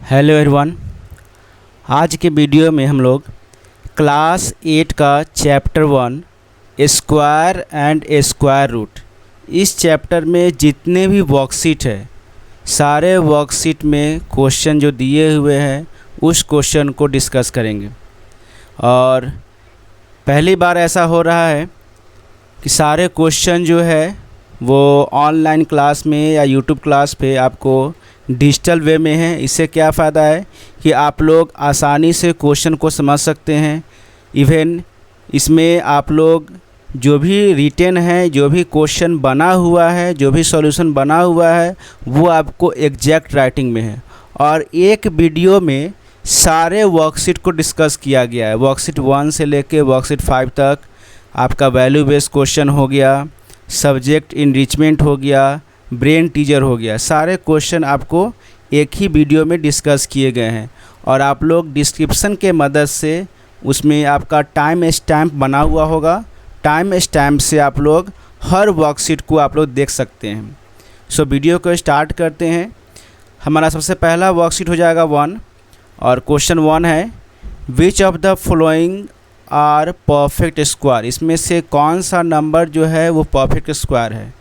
Hello everyone. आज के video में हम लोग क्लास 8 का chapter 1 square and square root, इस चैप्टर में जितने भी वर्कशीट है सारे वर्कशीट में क्वेश्चन जो दिए हुए हैं उस क्वेश्चन को डिस्कस करेंगे। और पहली बार ऐसा हो रहा है कि सारे क्वेश्चन जो है वो ऑनलाइन क्लास में या यूट्यूब क्लास पे आपको डिजिटल वे में है। इससे क्या फ़ायदा है कि आप लोग आसानी से क्वेश्चन को समझ सकते हैं। इवन इसमें आप लोग जो भी रिटेन है, जो भी क्वेश्चन बना हुआ है, जो भी सॉल्यूशन बना हुआ है वो आपको एग्जैक्ट राइटिंग में है। और एक वीडियो में सारे वर्कशीट को डिस्कस किया गया है। वर्कशीट 1 से लेके वर्कशीट 5 तक आपका वैल्यू बेस्ड क्वेश्चन हो गया, सब्जेक्ट इनरिचमेंट हो गया, ब्रेन टीजर हो गया। सारे क्वेश्चन आपको एक ही वीडियो में डिस्कस किए गए हैं। और आप लोग डिस्क्रिप्शन के मदद से उसमें आपका टाइम स्टैम्प बना हुआ होगा। टाइम स्टैम्प से आप लोग हर वर्कशीट को आप लोग देख सकते हैं। सो वीडियो को स्टार्ट करते हैं। हमारा सबसे पहला वर्कशीट हो जाएगा 1 और क्वेश्चन 1 है which of the following are perfect square. इसमें से कौन सा नंबर जो है वो परफेक्ट स्क्वायर है।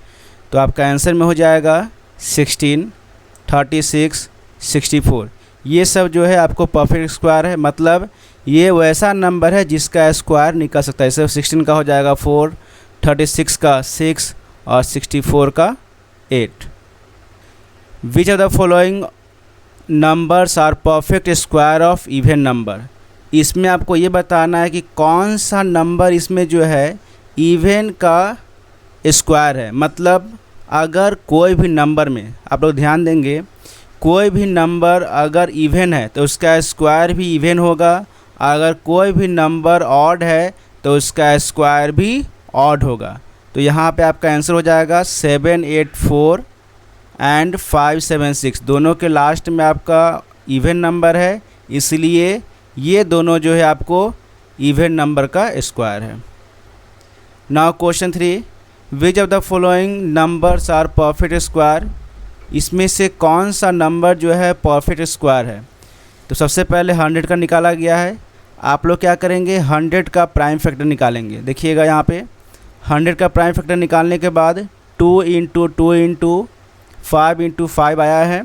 तो आपका आंसर में हो जाएगा 16, 36, 64। ये सब जो है आपको परफेक्ट स्क्वायर है, मतलब ये वैसा नंबर है जिसका स्क्वायर निकल सकता है। जैसे 16 का हो जाएगा 4, 36 का 6 और 64 का 8। Which of the following numbers are perfect square of even number. इसमें आपको ये बताना है कि कौन सा नंबर इसमें जो है इवन का स्क्वायर है। मतलब अगर कोई भी नंबर में आप लोग ध्यान देंगे, कोई भी नंबर अगर इवन है तो उसका स्क्वायर भी इवन होगा। अगर कोई भी नंबर ऑड है तो उसका स्क्वायर भी ऑड होगा। तो यहाँ पे आपका आंसर हो जाएगा 784 एंड 576। दोनों के लास्ट में आपका इवन नंबर है, इसलिए ये दोनों जो है आपको इवन नंबर का स्क्वायर है। Now question 3 which of the following numbers are perfect square. इसमें से कौन सा नंबर जो है परफेक्ट स्क्वायर है। तो सबसे पहले 100 का निकाला गया है। आप लोग क्या करेंगे, 100 का प्राइम फैक्टर निकालेंगे। देखिएगा यहाँ पे 100 का प्राइम फैक्टर निकालने के बाद 2 इंटू 2 इंटू 5 इंटू 5 आया है।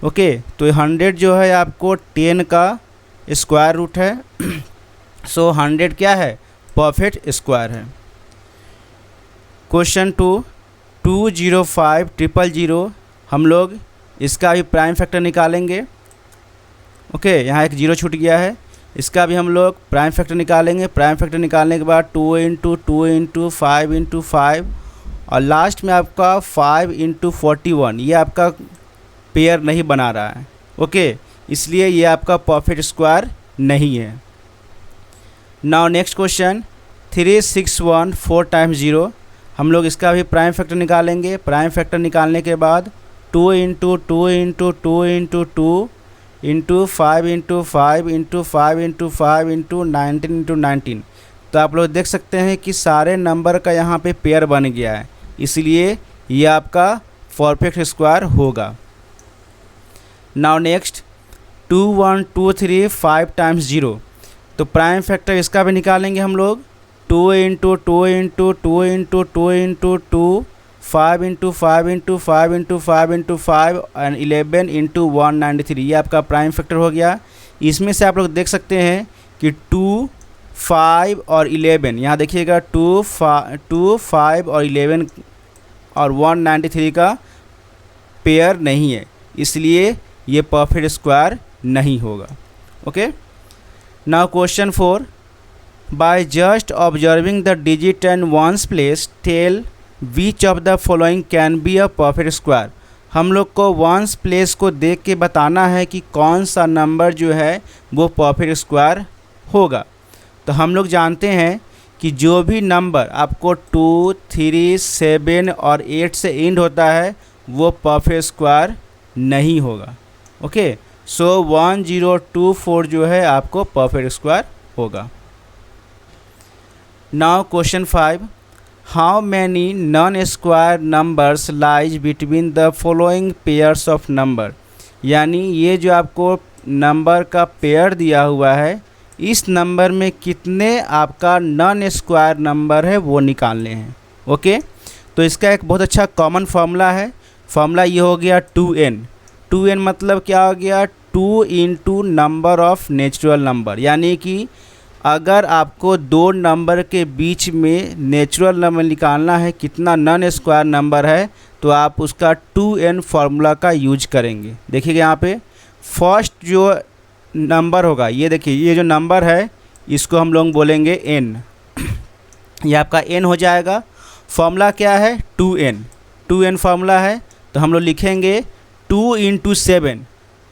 ओके, तो 100 जो है आपको 10 का स्क्वायर रूट है। सो 100 क्या है, परफेक्ट स्क्वायर है। क्वेश्चन 2 205 000 हम लोग इसका भी प्राइम फैक्टर निकालेंगे। ओके, यहाँ एक जीरो छूट गया है, इसका भी हम लोग प्राइम फैक्टर निकालेंगे। प्राइम फैक्टर निकालने के बाद 2 इंटू 2 इंटू 5 इंटू 5 और लास्ट में आपका 5 इंटू 41। ये आपका पेयर नहीं बना रहा है। ओके, इसलिए ये आपका परफेक्ट स्क्वायर नहीं है। Now next question 361 4 times 0। हम लोग इसका भी प्राइम फैक्टर निकालेंगे। प्राइम फैक्टर निकालने के बाद 2 into 2 into 2 into 2 into 5 into 5 into 5 into 5 into 19 into 19। तो आप लोग देख सकते हैं कि सारे नंबर का यहाँ पे पेयर बन गया है, इसलिए ये आपका परफेक्ट स्क्वायर होगा। Now next 2123 5 times 0। तो प्राइम फैक्टर इसका भी निकालेंगे हम लोग। 2 into 2 into 2 into 2 into 2 5 into 5 into 5 into 5 into 5 and 11 into 193। ये आपका प्राइम फैक्टर हो गया। इसमें से आप लोग देख सकते हैं कि 2, 5 और 11, यहाँ देखिएगा 2, 5 और 11 और 193 का पेयर नहीं है, इसलिए ये परफेक्ट स्क्वायर नहीं होगा। Okay, now question 4 by just observing the digit and ones place tell which of the following can be a perfect square. हम लोग को वंस प्लेस को देख के बताना है कि कौन सा नंबर जो है वो परफेक्ट स्क्वायर होगा। तो हम लोग जानते हैं कि जो भी नंबर आपको 2, 3, 7 और 8 से एंड होता है वो परफेक्ट स्क्वायर नहीं होगा। ओके, सो 1024 जो है आपको परफेक्ट स्क्वायर होगा। Now question 5 how many non square numbers lies between the following pairs of number. यानी ये जो आपको नंबर का पेयर दिया हुआ है, इस नंबर में कितने आपका नॉन स्क्वायर नंबर है वो निकालने हैं। ओके, तो इसका एक बहुत अच्छा कॉमन फार्मूला है। फार्मूला ये हो गया 2n। 2n मतलब क्या हो गया, 2 into number of natural number, यानी कि अगर आपको दो नंबर के बीच में नेचुरल नंबर निकालना है, कितना नॉन स्क्वायर नंबर है, तो आप उसका 2n फार्मूला का यूज करेंगे। देखिएगा यहाँ पे फर्स्ट जो नंबर होगा, ये देखिए ये जो नंबर है इसको हम लोग बोलेंगे n। ये आपका n हो जाएगा। फार्मूला क्या है, 2n। 2n फार्मूला है, तो हम लोग लिखेंगे 2 इंटू 7,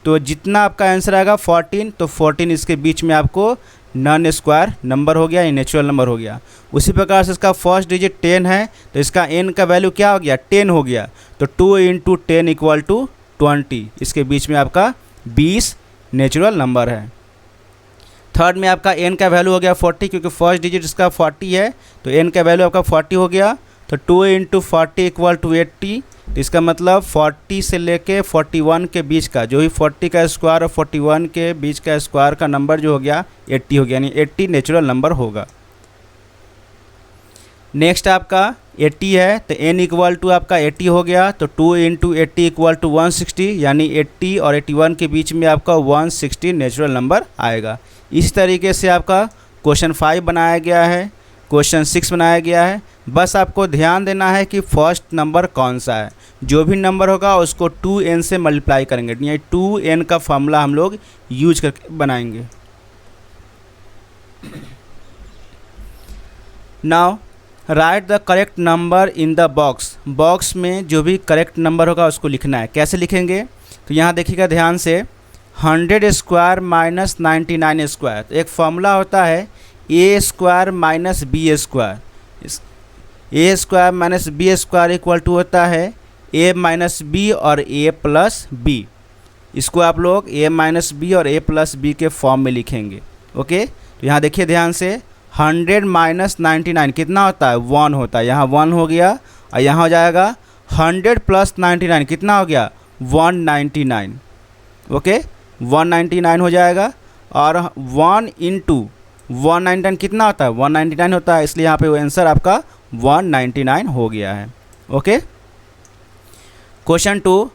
तो जितना आपका आंसर आएगा 14, तो 14 इसके बीच में आपको नॉन स्क्वायर नंबर हो गया, ये नेचुरल नंबर हो गया। उसी प्रकार से इसका फर्स्ट डिजिट 10 है, तो इसका n का वैल्यू क्या हो गया, 10 हो गया, तो 2 इंटू 10 इक्वल टू 20, इसके बीच में आपका 20 नेचुरल नंबर है। थर्ड में आपका n का वैल्यू हो गया 40, क्योंकि फर्स्ट डिजिट इसका 40 है, तो n का वैल्यू आपका 40 हो गया, तो 2 इंटू 40 इक्वल टू 80, तो इसका मतलब 40 से लेके 41 के बीच का, जो ही 40 का स्क्वायर और 41 के बीच का स्क्वायर का नंबर जो हो गया 80 हो गया, यानी 80 नेचुरल नंबर होगा। नेक्स्ट आपका 80 है, तो n इक्वल टू आपका 80 हो गया, तो 2 इंटू 80 इक्वल टू 160, यानी 80 और 81 के बीच में आपका 160 नेचुरल नंबर आएगा। इस तरीके से आपका क्वेश्चन 5 बनाया गया है, क्वेश्चन 6 बनाया गया है। बस आपको ध्यान देना है कि फर्स्ट नंबर कौन सा है, जो भी नंबर होगा उसको 2n से मल्टीप्लाई करेंगे, यानी 2n का फार्मूला हम लोग यूज करके बनाएंगे। Now right the correct number in the box. Box में जो भी करेक्ट नंबर होगा उसको लिखना है। कैसे लिखेंगे, तो यहाँ देखिएगा ध्यान से, 100 स्क्वायर माइनस 99 स्क्वायर, तो एक फार्मूला होता है A square minus B square. A square minus B square equal to होता है ए माइनस बी और ए प्लस बी। इसको आप लोग ए माइनस बी और ए प्लस बी के फॉर्म में लिखेंगे। ओके, तो यहाँ देखिए ध्यान से, 100 माइनस 99 कितना होता है, 1 होता है, यहाँ 1 हो गया, और यहाँ हो जाएगा 100 प्लस 99 कितना हो गया, 199। ओके, 199 हो जाएगा, और 1 इंटू 199 कितना होता है, 199 होता है, इसलिए यहाँ पे आंसर आपका 199 हो गया है। ओके, क्वेश्चन 2,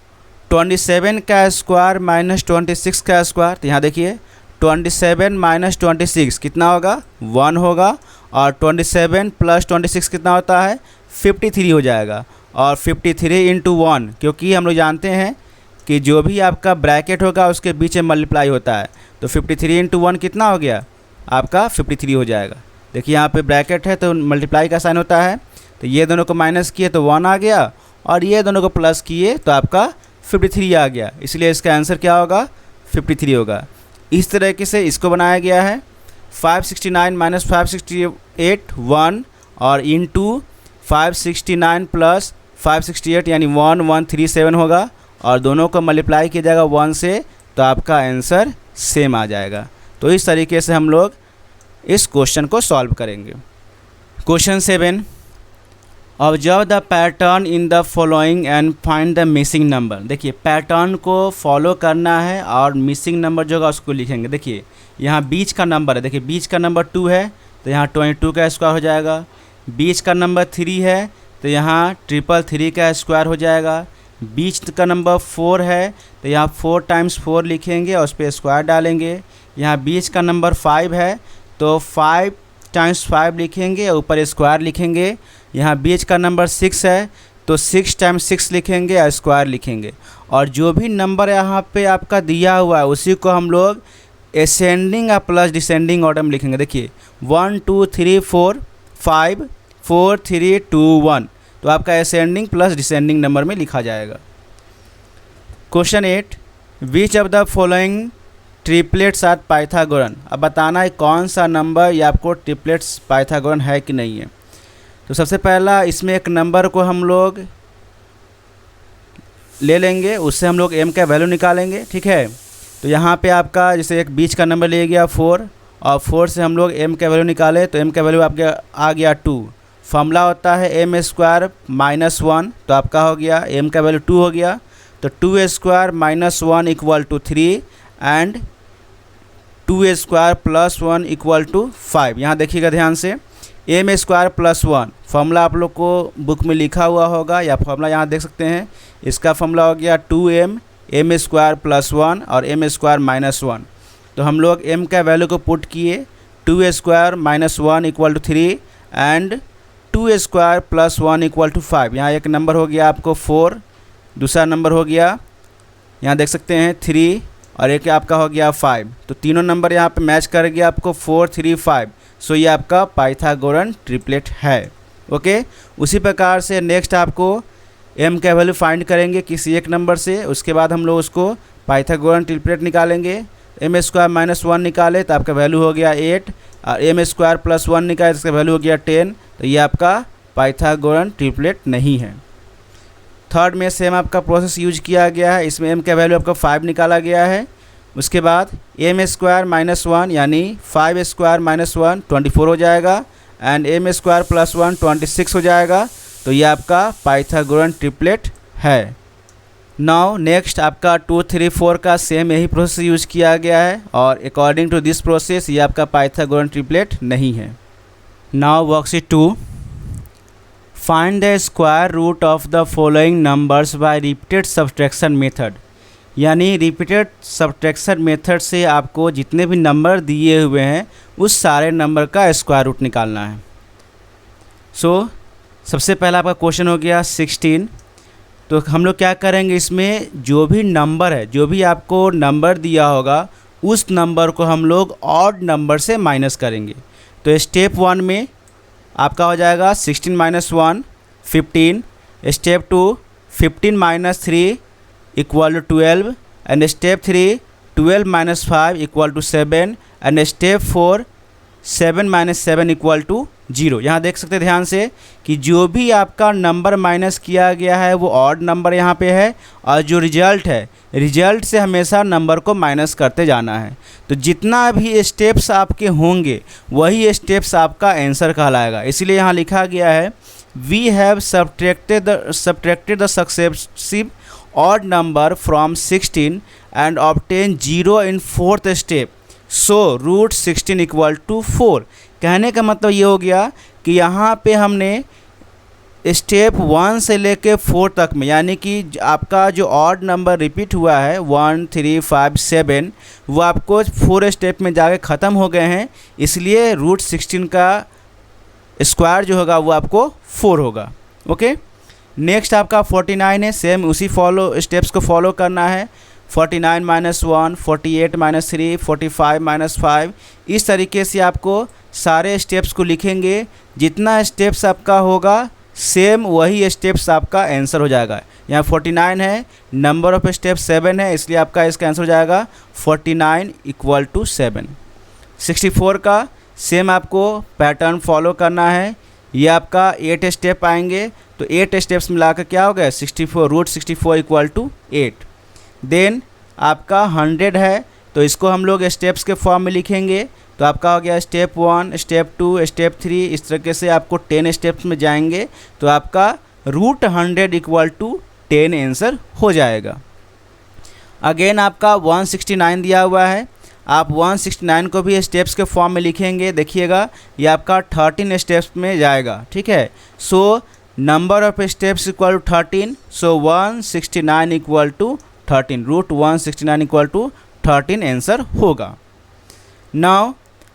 27 का स्क्वायर माइनस 26 का स्क्वायर, तो यहाँ देखिए 27 माइनस 26 कितना होगा, 1 होगा, और 27 प्लस 26 कितना होता है, 53 हो जाएगा, और 53 इंटू 1, क्योंकि हम लोग जानते हैं कि जो भी आपका ब्रैकेट होगा उसके बीच में मल्टीप्लाई होता है, तो 53 इंटू 1 कितना हो गया, आपका 53 हो जाएगा। देखिए यहाँ पे ब्रैकेट है तो मल्टीप्लाई का साइन होता है, तो ये दोनों को माइनस किए तो 1 आ गया, और ये दोनों को प्लस किए तो आपका 53 आ गया, इसलिए इसका आंसर क्या होगा, 53 होगा। इस तरीके से इसको बनाया गया है। 569 माइनस 568 1, और इंटू 569 प्लस 568 यानी 1137 होगा, और दोनों को मल्टीप्लाई किया जाएगा 1 से, तो आपका आंसर सेम आ जाएगा। तो इस तरीके से हम लोग इस क्वेश्चन को सॉल्व करेंगे। Question 7, observe the pattern in the following and find the missing number. देखिए पैटर्न को फॉलो करना है और मिसिंग नंबर जो होगा उसको लिखेंगे। देखिए यहाँ बीच का नंबर है, देखिए बीच का नंबर 2 है, तो यहाँ 22 का स्क्वायर हो जाएगा। बीच का नंबर 3 है, तो यहाँ 333 का स्क्वायर हो जाएगा। बीच का नंबर 4 है, तो यहाँ 4 टाइम्स 4 लिखेंगे और उस पर स्क्वायर डालेंगे। यहाँ बीच का नंबर 5 है, तो 5 टाइम्स 5 लिखेंगे और ऊपर स्क्वायर लिखेंगे। यहाँ बीच का नंबर 6 है, तो 6 टाइम्स 6 लिखेंगे और स्क्वायर लिखेंगे। और जो भी नंबर यहाँ पे आपका दिया हुआ है उसी को हम लोग असेंडिंग या प्लस डिसेंडिंग ऑर्डर में लिखेंगे। देखिए 1 2 3 4 5 4 3 2 1, तो आपका असेंडिंग प्लस डिसेंडिंग नंबर में लिखा जाएगा। Question 8, which of the following triplets are Pythagorean. अब बताना है कौन सा नंबर या आपको ट्रिपलेट्स पाइथागोरन है कि नहीं है। तो सबसे पहला इसमें एक नंबर को हम लोग ले लेंगे, उससे हम लोग m का वैल्यू निकालेंगे, ठीक है। तो यहाँ पे आपका जैसे एक बीच का नंबर ले गया 4, और 4 से हम लोग m का वैल्यू निकाले, तो m का वैल्यू आपके आ गया 2। फॉर्मूला होता है m² -1, तो आपका हो गया m का वैल्यू 2 हो गया। तो 2² - 1 = 3 एंड 2² + 1 = 5। यहाँ देखिएगा ध्यान से, m² + 1 फॉर्मूला आप लोग को बुक में लिखा हुआ होगा या फॉर्मूला यहाँ देख सकते हैं। इसका फॉर्मूला हो गया 2m m² + 1 और m² - 1। तो हम लोग m का वैल्यू को पुट किए, 2² - 1 = 3 एंड 2² + 1 = 5। यहाँ एक नंबर हो गया आपको 4, दूसरा नंबर हो गया यहाँ देख सकते हैं 3 और एक आपका हो गया 5। तो तीनों नंबर यहाँ पे मैच कर गया आपको 4, 3, 5। सो ये आपका पाइथागोरन ट्रिपलेट है। ओके, उसी प्रकार से नेक्स्ट आपको m का वैल्यू फाइंड करेंगे किसी एक नंबर से, उसके बाद हम लोग उसको पाइथागोरन ट्रिपलेट निकालेंगे। m² - 1 निकाले तो आपका वैल्यू हो गया 8 और m² + 1 निकाले तो इसका वैल्यू हो गया 10। तो ये आपका पाइथागोरन ट्रिपलेट नहीं है। थर्ड में सेम आपका प्रोसेस यूज किया गया है, इसमें m का वैल्यू आपका 5 निकाला गया है। उसके बाद m² - 1 यानी 5² - 1 24 हो जाएगा एंड m² + 1 26 हो जाएगा। तो ये आपका पाइथागोरन ट्रिपलेट है। नाउ नेक्स्ट आपका 2, 3, 4 का सेम यही प्रोसेस यूज किया गया है और अकॉर्डिंग टू दिस प्रोसेस ये आपका पाइथागोरन ट्रिपलेट नहीं है। Now worksheet 2, find the square root of the following numbers by repeated subtraction method. यानी रिपीटेड सब्ट्रैक्शन मेथड से आपको जितने भी नंबर दिए हुए हैं उस सारे नंबर का स्क्वायर रूट निकालना है। सो सबसे पहला आपका क्वेश्चन हो गया 16। तो हम लोग क्या करेंगे, इसमें जो भी नंबर है, जो भी आपको नंबर दिया होगा उस नंबर को हम लोग ऑड नंबर से माइनस करेंगे। तो स्टेप 1 में आपका हो जाएगा 16 - 1 15, step 2 15 - 3 = 12 and step 3 12 - 5 = 7 and step 4 7 - 7 = 0। यहाँ देख सकते हैं ध्यान से कि जो भी आपका नंबर माइनस किया गया है वो ऑड नंबर यहाँ पे है और जो रिजल्ट है, रिजल्ट से हमेशा नंबर को माइनस करते जाना है। तो जितना भी स्टेप्स आपके होंगे वही स्टेप्स आपका आंसर कहलाएगा। इसलिए यहाँ लिखा गया है we have subtracted the successive odd number from 16 and obtain 0 in 4th step, so √16 = 4। कहने का मतलब ये हो गया कि यहाँ पे हमने स्टेप 1 से लेके 4 तक में, यानी कि आपका जो ऑड नंबर रिपीट हुआ है 1, 3, 5, 7, वो आपको 4 स्टेप में जाके ख़त्म हो गए हैं। इसलिए √16 का स्क्वायर जो होगा वो आपको 4 होगा। ओके, नेक्स्ट आपका 49 है। सेम उसी स्टेप्स को फॉलो करना है। 49 - 1 48 - 3 45 - 5, इस तरीके से आपको सारे स्टेप्स को लिखेंगे। जितना स्टेप्स आपका होगा सेम वही स्टेप्स आपका आंसर हो जाएगा। यहाँ 49 है, नंबर ऑफ स्टेप 7 है, इसलिए आपका इसका आंसर हो जाएगा 49 = 7। 64 का सेम आपको पैटर्न फॉलो करना है। ये आपका 8 स्टेप आएंगे, तो 8 स्टेप्स मिलाकर क्या हो गया 64, √64 = 8। देन आपका 100 है, तो इसको हम लोग स्टेप्स के फॉर्म में लिखेंगे। तो आपका हो गया स्टेप 1, स्टेप 2, स्टेप 3, इस तरीके से आपको 10 स्टेप्स में जाएंगे तो आपका √100 = 10 आंसर हो जाएगा। अगेन आपका 169 दिया हुआ है, आप 169 को भी स्टेप्स के फॉर्म में लिखेंगे। देखिएगा ये आपका 13 स्टेप्स में जाएगा, ठीक है। So number of steps = 13, so 169 = 13, √169 = 13 answer होगा। नाउ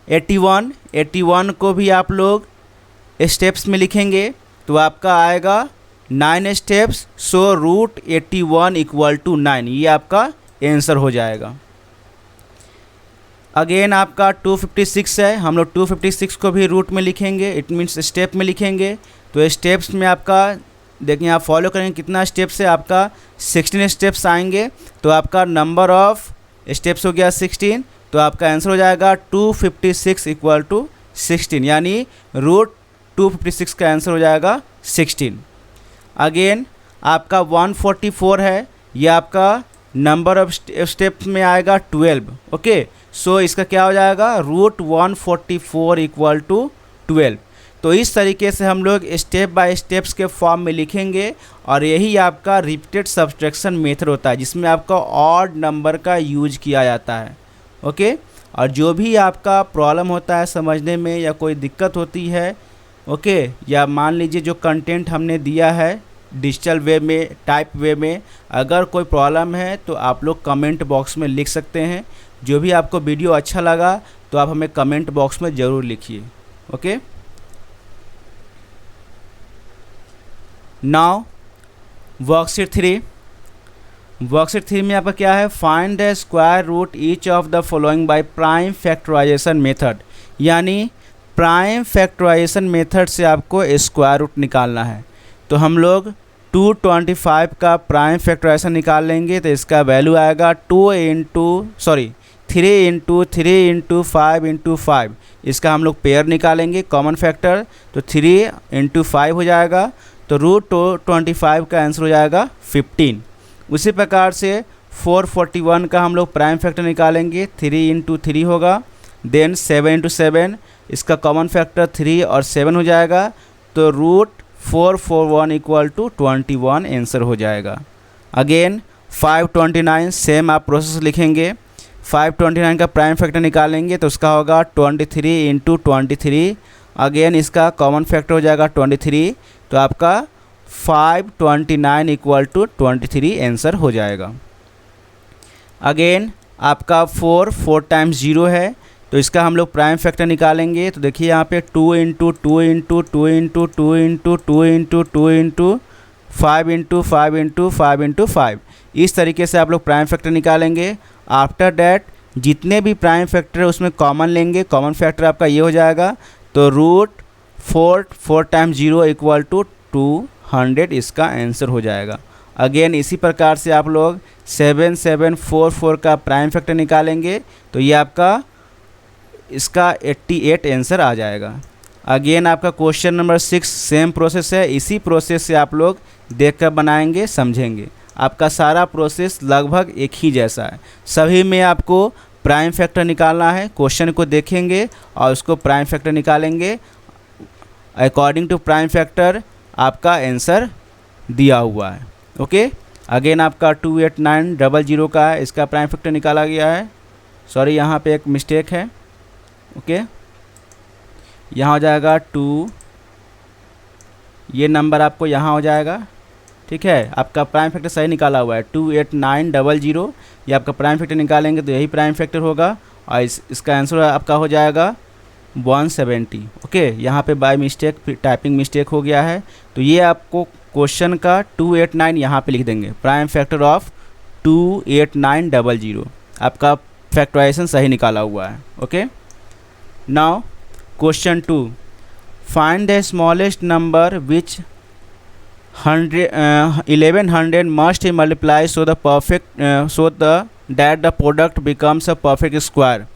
81 को भी आप लोग स्टेप्स में लिखेंगे तो आपका आएगा 9 स्टेप्स, सो √81 = 9, ये आपका आंसर हो जाएगा। अगेन आपका 256 है, हम लोग 256 को भी रूट में लिखेंगे, इट मीन्स स्टेप में लिखेंगे। तो स्टेप्स में आपका देखिए आप फॉलो करेंगे कितना स्टेप्स है, आपका 16 स्टेप्स आएंगे। तो आपका नंबर ऑफ स्टेप्स हो गया 16, तो आपका आंसर हो जाएगा 256 = 16, यानी √256 का आंसर हो जाएगा 16। अगेन आपका 144 है, ये आपका नंबर ऑफ स्टेप्स में आएगा 12। ओके, सो इसका क्या हो जाएगा √144 = 12। तो इस तरीके से हम लोग स्टेप बाय स्टेप्स के फॉर्म में लिखेंगे और यही आपका रिपीटेड सब्सट्रैक्शन मेथड होता है जिसमें आपका ऑड नंबर का यूज किया जाता है। ओके, और जो भी आपका प्रॉब्लम होता है समझने में या कोई दिक्कत होती है, ओके, या मान लीजिए जो कंटेंट हमने दिया है डिजिटल वे में, टाइप वे में, अगर कोई प्रॉब्लम है तो आप लोग कमेंट बॉक्स में लिख सकते हैं। जो भी आपको वीडियो अच्छा लगा तो आप हमें कमेंट बॉक्स में ज़रूर लिखिए। ओके, नाउ वर्कशीट 3 में आपका क्या है, find the square root each of the following by prime factorisation method. यानी प्राइम फैक्टराइजेशन मेथड से आपको स्क्वायर रूट निकालना है। तो हम लोग 225 का प्राइम फैक्टराइजेशन निकाल लेंगे तो इसका वैल्यू आएगा 3 इंटू 5 इंटू 5। इसका हम लोग पेयर निकालेंगे कॉमन फैक्टर, तो 3 इंटू 5 हो जाएगा, तो √25 का आंसर हो जाएगा 15। उसी प्रकार से 441 का हम लोग प्राइम फैक्टर निकालेंगे, 3 इंटू 3 होगा, देन 7 इंटू 7, इसका कॉमन फैक्टर 3 और 7 हो जाएगा, तो √441 इक्वल टू 21 आंसर हो जाएगा। अगेन 529 सेम आप प्रोसेस लिखेंगे, 529 का प्राइम फैक्टर निकालेंगे तो उसका होगा 23 इंटू 23, अगेन इसका कॉमन फैक्टर हो जाएगा 23, तो आपका 529 इक्वल टू 23 आंसर हो जाएगा। अगेन आपका 4 टाइम्स 0 है, तो इसका हम लोग प्राइम फैक्टर निकालेंगे, तो देखिए यहाँ पे 2 into 2 into 2 into 2 into 2 into 2 into 5 into 5 into 5 into 5, इस तरीके से आप लोग प्राइम फैक्टर निकालेंगे। आफ्टर डैट जितने भी प्राइम फैक्टर है उसमें कॉमन लेंगे, कॉमन फैक्टर आपका ये हो जाएगा, तो √4 टाइम्स 0 इक्वल टू 200, इसका आंसर हो जाएगा। अगेन इसी प्रकार से आप लोग 7744 का प्राइम फैक्टर निकालेंगे, तो ये आपका इसका 88 आंसर आ जाएगा। अगेन आपका क्वेश्चन नंबर 6 सेम प्रोसेस है, इसी प्रोसेस से आप लोग देखकर बनाएंगे, समझेंगे। आपका सारा प्रोसेस लगभग एक ही जैसा है, सभी में आपको प्राइम फैक्टर निकालना है। क्वेश्चन को देखेंगे और उसको प्राइम फैक्टर निकालेंगे, अकॉर्डिंग टू प्राइम फैक्टर आपका आंसर दिया हुआ है। ओके, अगेन आपका 28900 का है, इसका प्राइम फैक्टर निकाला गया है। सॉरी, यहाँ पे एक मिस्टेक है। ओके, यहाँ हो जाएगा 2, ये नंबर आपको यहाँ हो जाएगा, ठीक है। आपका प्राइम फैक्टर सही निकाला हुआ है 28900, ये आपका प्राइम फैक्टर निकालेंगे तो यही प्राइम फैक्टर होगा और इसका आंसर आपका हो जाएगा 170। ओके, यहाँ पे बाय मिस्टेक टाइपिंग मिस्टेक हो गया है, तो ये आपको क्वेश्चन का 289 यहाँ पे लिख देंगे, प्राइम फैक्टर ऑफ 28900, आपका फैक्टराइजेशन सही निकाला हुआ है। Okay, now question 2, find the smallest number which 1100 must multiply so that the product becomes a perfect square.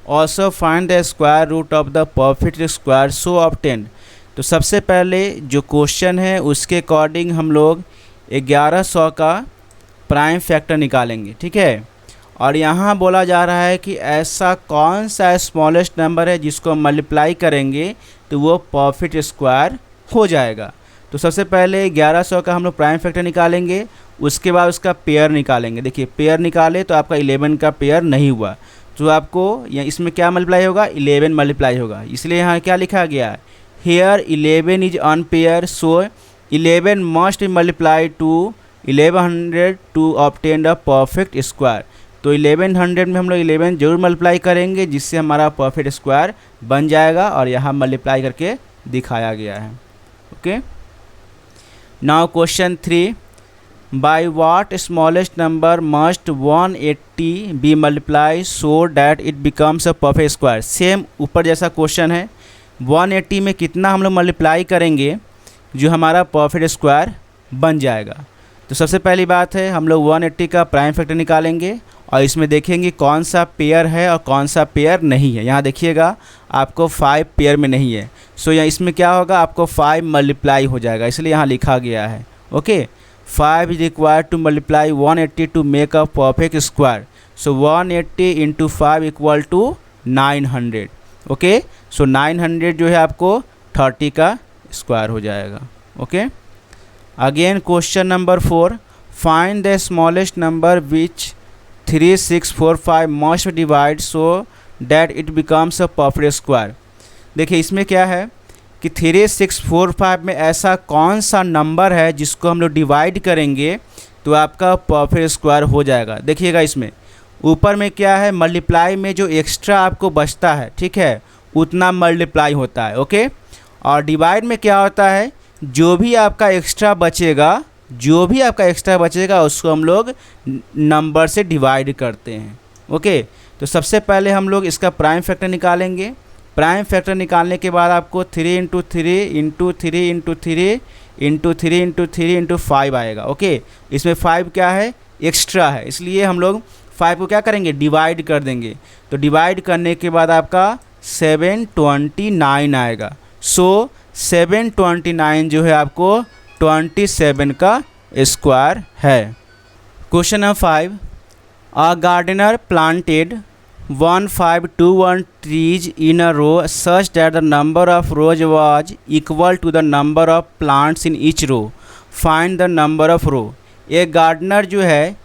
Also find the square root of the perfect square so obtained. तो सबसे पहले जो question है उसके अकॉर्डिंग हम लोग 1100 का prime factor निकालेंगे, ठीक है। और यहाँ बोला जा रहा है कि ऐसा कौन सा स्मॉलेस्ट नंबर है जिसको मल्टीप्लाई करेंगे तो वो परफेक्ट स्क्वायर हो जाएगा। तो सबसे पहले 1100 का हम लोग प्राइम फैक्टर निकालेंगे, उसके बाद उसका पेयर निकालेंगे। देखिए पेयर निकाले तो आपका 11 का पेयर नहीं हुआ, तो आपको इसमें क्या मल्टीप्लाई होगा, 11 मल्टीप्लाई होगा। इसलिए यहाँ क्या लिखा गया है, here 11 is unpair, so 11 must multiply to 1100 to obtain the perfect square. तो 1100 में हम लोग 11 जरूर मल्टीप्लाई करेंगे जिससे हमारा परफेक्ट स्क्वायर बन जाएगा, और यहाँ मल्टीप्लाई करके दिखाया गया है। Okay, now question 3, by what smallest number must 180 be multiply so that it becomes a perfect square. Same ऊपर जैसा क्वेश्चन है, 180 में कितना हम लोग मल्टीप्लाई करेंगे जो हमारा परफेक्ट स्क्वायर बन जाएगा। तो सबसे पहली बात है हम लोग 180 का प्राइम फैक्टर निकालेंगे और इसमें देखेंगे कौन सा पेयर है और कौन सा पेयर नहीं है। यहाँ देखिएगा आपको 5 पेयर में नहीं है, सो यहाँ इसमें क्या होगा, आपको 5 मल्टीप्लाई हो जाएगा, इसलिए यहाँ लिखा गया है। Okay, 5 is required to multiply 180 to make a perfect square, so 180 into 5 equal to 900। Okay, so 900 जो है आपको 30 का स्क्वायर हो जाएगा। Okay, again question number 4, find the smallest number which 3645 must divide so that it becomes a perfect square. देखिए इसमें क्या है कि 3645 में ऐसा कौन सा नंबर है जिसको हम लोग डिवाइड करेंगे तो आपका परफेक्ट स्क्वायर हो जाएगा। देखिएगा इसमें ऊपर में क्या है, मल्टीप्लाई में जो एक्स्ट्रा आपको बचता है, ठीक है, उतना मल्टीप्लाई होता है। ओके, और डिवाइड में क्या होता है, जो भी आपका एक्स्ट्रा बचेगा उसको हम लोग नंबर से डिवाइड करते हैं। ओके, तो सबसे पहले हम लोग इसका प्राइम फैक्टर निकालेंगे। प्राइम फैक्टर निकालने के बाद आपको 3 into 3 into 3 into 3 into 3 into 3 into 5 आएगा। ओके, इसमें 5 क्या है, एक्स्ट्रा है, इसलिए हम लोग 5 को क्या करेंगे, डिवाइड कर देंगे। तो डिवाइड करने के बाद आपका 729 आएगा। सो 729 जो है आपको 27 का स्क्वायर है। Question number 5, a gardener planted 1521 trees in a row such that the number of rows was equal to the number of plants in each row. Find the number of row. एक gardener जो है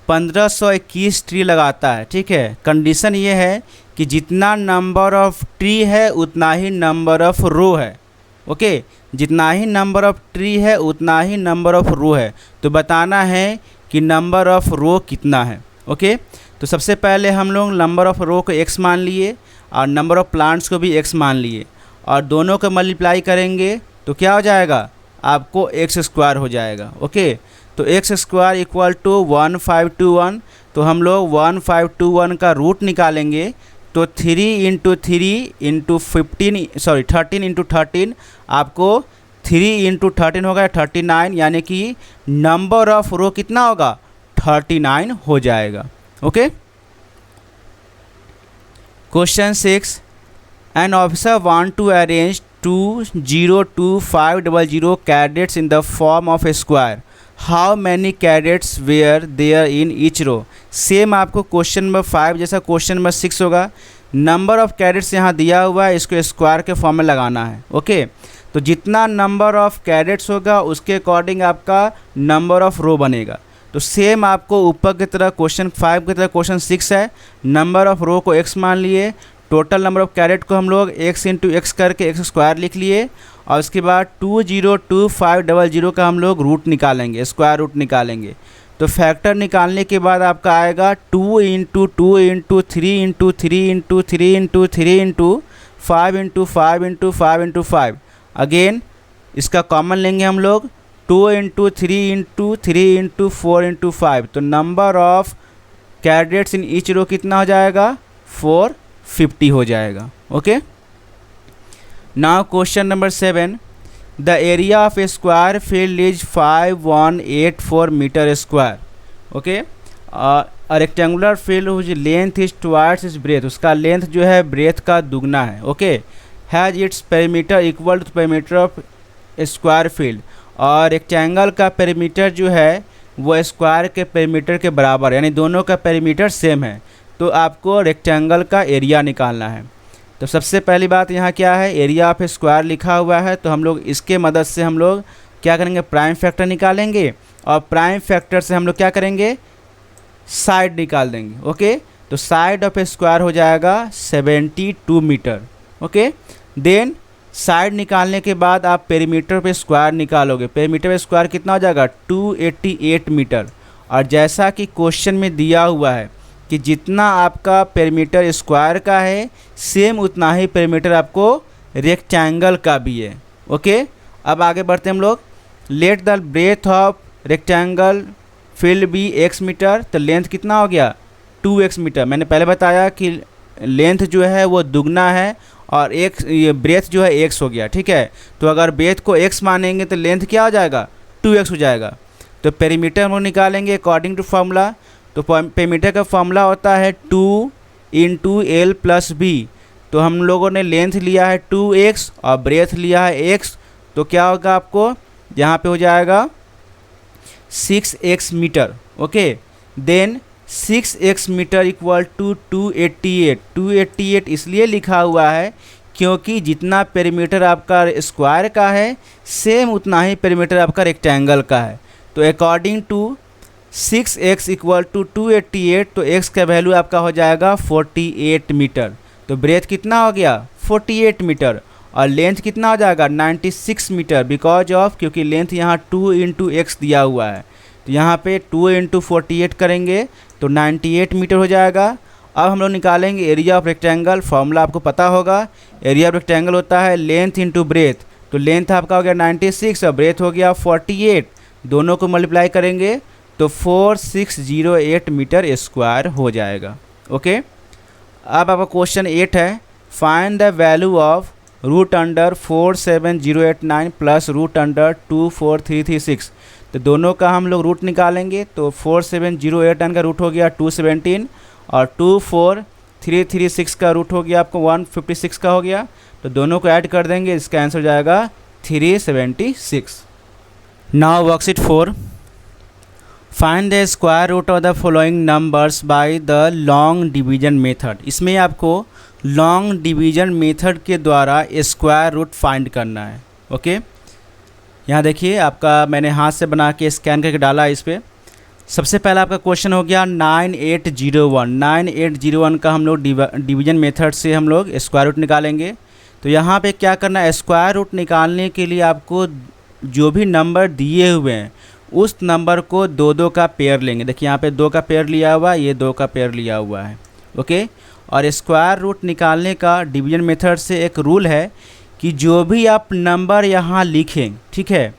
1521 tree लगाता है, ठीक है। Condition ये है कि जितना नंबर ऑफ ट्री है उतना ही नंबर ऑफ रो है। ओके, जितना ही नंबर ऑफ ट्री है उतना ही नंबर ऑफ रो है। तो बताना है कि नंबर ऑफ रो कितना है। ओके, तो सबसे पहले हम लोग नंबर ऑफ रो को x मान लिए और नंबर ऑफ प्लांट्स को भी x मान लिए और दोनों को मल्टीप्लाई करेंगे तो क्या हो जाएगा, आपको x स्क्वायर हो जाएगा। ओके, तो x स्क्वायर इक्वल टू 1521, तो हम लोग 1521 का रूट निकालेंगे। तो 3 इंटू 3 इंटू 13 इंटू 13 आपको 3 इंटू 13 होगा 39, यानी कि नंबर ऑफ रो कितना होगा, 39 हो जाएगा। Okay, question 6, an officer want to arrange 202500 cadets in the form of a square, how many cadets were there in each row. Same आपको क्वेश्चन नंबर 5 जैसा क्वेश्चन नंबर 6 होगा। नंबर ऑफ कैडेट्स यहाँ दिया हुआ है, इसको स्क्वायर के form में लगाना है। ओके, तो जितना नंबर ऑफ कैडेट्स होगा उसके अकॉर्डिंग आपका नंबर ऑफ रो बनेगा। तो सेम आपको ऊपर की तरह क्वेश्चन 5 की तरह क्वेश्चन 6 है, नंबर ऑफ रो को x मान लिए, टोटल नंबर ऑफ कैरेट को हम लोग x इंटू एक्स करके x स्क्वायर लिख लिए और उसके बाद 202500 का हम लोग रूट निकालेंगे, स्क्वायर रूट निकालेंगे। तो फैक्टर निकालने के बाद आपका आएगा 2 into 2 into 3 into 3 into 3 into 3 into 5 into 5 into 5 into 5। Again इसका कॉमन लेंगे हम लोग, 2 इंटू 3 इंटू 3 इंटू 4 इंटू 5। तो number of cadets in each row कितना हो जाएगा, 450 हो जाएगा। Okay, now question number 7, the area of a square field is 5184 metre square. Okay, rectangular field whose length is twice is breadth, उसका length जो है breadth का दुगना है। Okay, has its perimeter equal to perimeter of square field, और rectangle का perimeter जो है वो स्क्वायर के पेरीमीटर के बराबर, यानी दोनों का पेरीमीटर सेम है। तो आपको रेक्टेंगल का एरिया निकालना है। तो सबसे पहली बात यहाँ क्या है, एरिया ऑफ स्क्वायर लिखा हुआ है, तो हम लोग इसके मदद से हम लोग क्या करेंगे, प्राइम फैक्टर निकालेंगे और प्राइम फैक्टर से हम लोग क्या करेंगे, साइड निकाल देंगे। ओके, तो साइड ऑफ स्क्वायर हो जाएगा 72 मीटर। ओके, देन साइड निकालने के बाद आप पेरीमीटर पे स्क्वायर निकालोगे। पेरीमीटर पे स्क्वायर कितना हो जाएगा, 288 मीटर। और जैसा कि क्वेश्चन में दिया हुआ है कि जितना आपका पेरीमीटर स्क्वायर का है सेम उतना ही पेरीमीटर आपको रेक्टेंगल का भी है। ओके, अब आगे बढ़ते हैं हम लोग। Let the breadth of rectangle field be x metre, तो लेंथ कितना हो गया, 2x मीटर। मैंने पहले बताया कि लेंथ जो है वो दुगना है और ये ब्रेथ जो है x हो गया। ठीक है, तो अगर ब्रेथ को x मानेंगे तो लेंथ क्या हो जाएगा, 2x हो जाएगा। तो पेरीमीटर हम लोग निकालेंगे अकॉर्डिंग टू फार्मूला। तो पेरीमीटर का फार्मूला होता है 2 इंटू एल प्लस बी। तो हम लोगों ने लेंथ लिया है 2x और ब्रेथ लिया है x, तो क्या होगा आपको यहाँ पे हो जाएगा 6x metre. Okay, then 6x metre equal to 288। 288 इसलिए लिखा हुआ है क्योंकि जितना पेरीमीटर आपका स्क्वायर का है सेम उतना ही पेरीमीटर आपका रेक्टेंगल का है। तो according to 6x equal to 288, तो x का वैल्यू आपका हो जाएगा 48 मीटर। तो ब्रेथ कितना हो गया 48 मीटर और लेंथ कितना हो जाएगा 96 मीटर, बिकॉज ऑफ क्योंकि लेंथ यहाँ 2 इंटू एक्स दिया हुआ है। तो यहाँ पे 2 इंटू 48 करेंगे तो 98 मीटर हो जाएगा। अब हम लोग निकालेंगे एरिया ऑफ रेक्टेंगल। फॉर्मूला आपको पता होगा, एरिया ऑफ रेक्टेंगल होता है लेंथ इंटू ब्रेथ। तो लेंथ आपका हो गया 96 और ब्रेथ हो गया 48, दोनों को मल्टीप्लाई करेंगे तो 4608 मीटर स्क्वायर हो जाएगा। ओके, अब आपका क्वेश्चन 8 है, find the value of root under 47089 plus root under 24336। तो दोनों का हम लोग रूट निकालेंगे। तो 47089 का रूट हो गया 217 और 24336 का रूट हो गया आपको 156 का हो गया। तो दोनों को ऐड कर देंगे, इसका आंसर हो जाएगा 376। Now worksheet 4, find the square root of the following numbers by the long division method. इसमें आपको लॉन्ग डिवीजन मेथड के द्वारा स्क्वायर रूट फाइंड करना है। ओके, यहाँ देखिए आपका मैंने हाथ से बना के स्कैन करके डाला इस पर। सबसे पहला आपका क्वेश्चन हो गया 9801। 9801 का हम लोग डिवीजन मेथड से हम लोग स्क्वायर रूट निकालेंगे। तो यहाँ पे क्या करना है, स्क्वायर रूट निकालने के लिए आपको जो भी नंबर दिए हुए हैं उस नंबर को दो दो का पेयर लेंगे। देखिए यहाँ पे 2 का पेयर लिया हुआ है, ये 2 का पेयर लिया हुआ है। ओके, और स्क्वायर रूट निकालने का डिवीजन मेथड से एक रूल है कि जो भी आप नंबर यहाँ लिखें, ठीक है,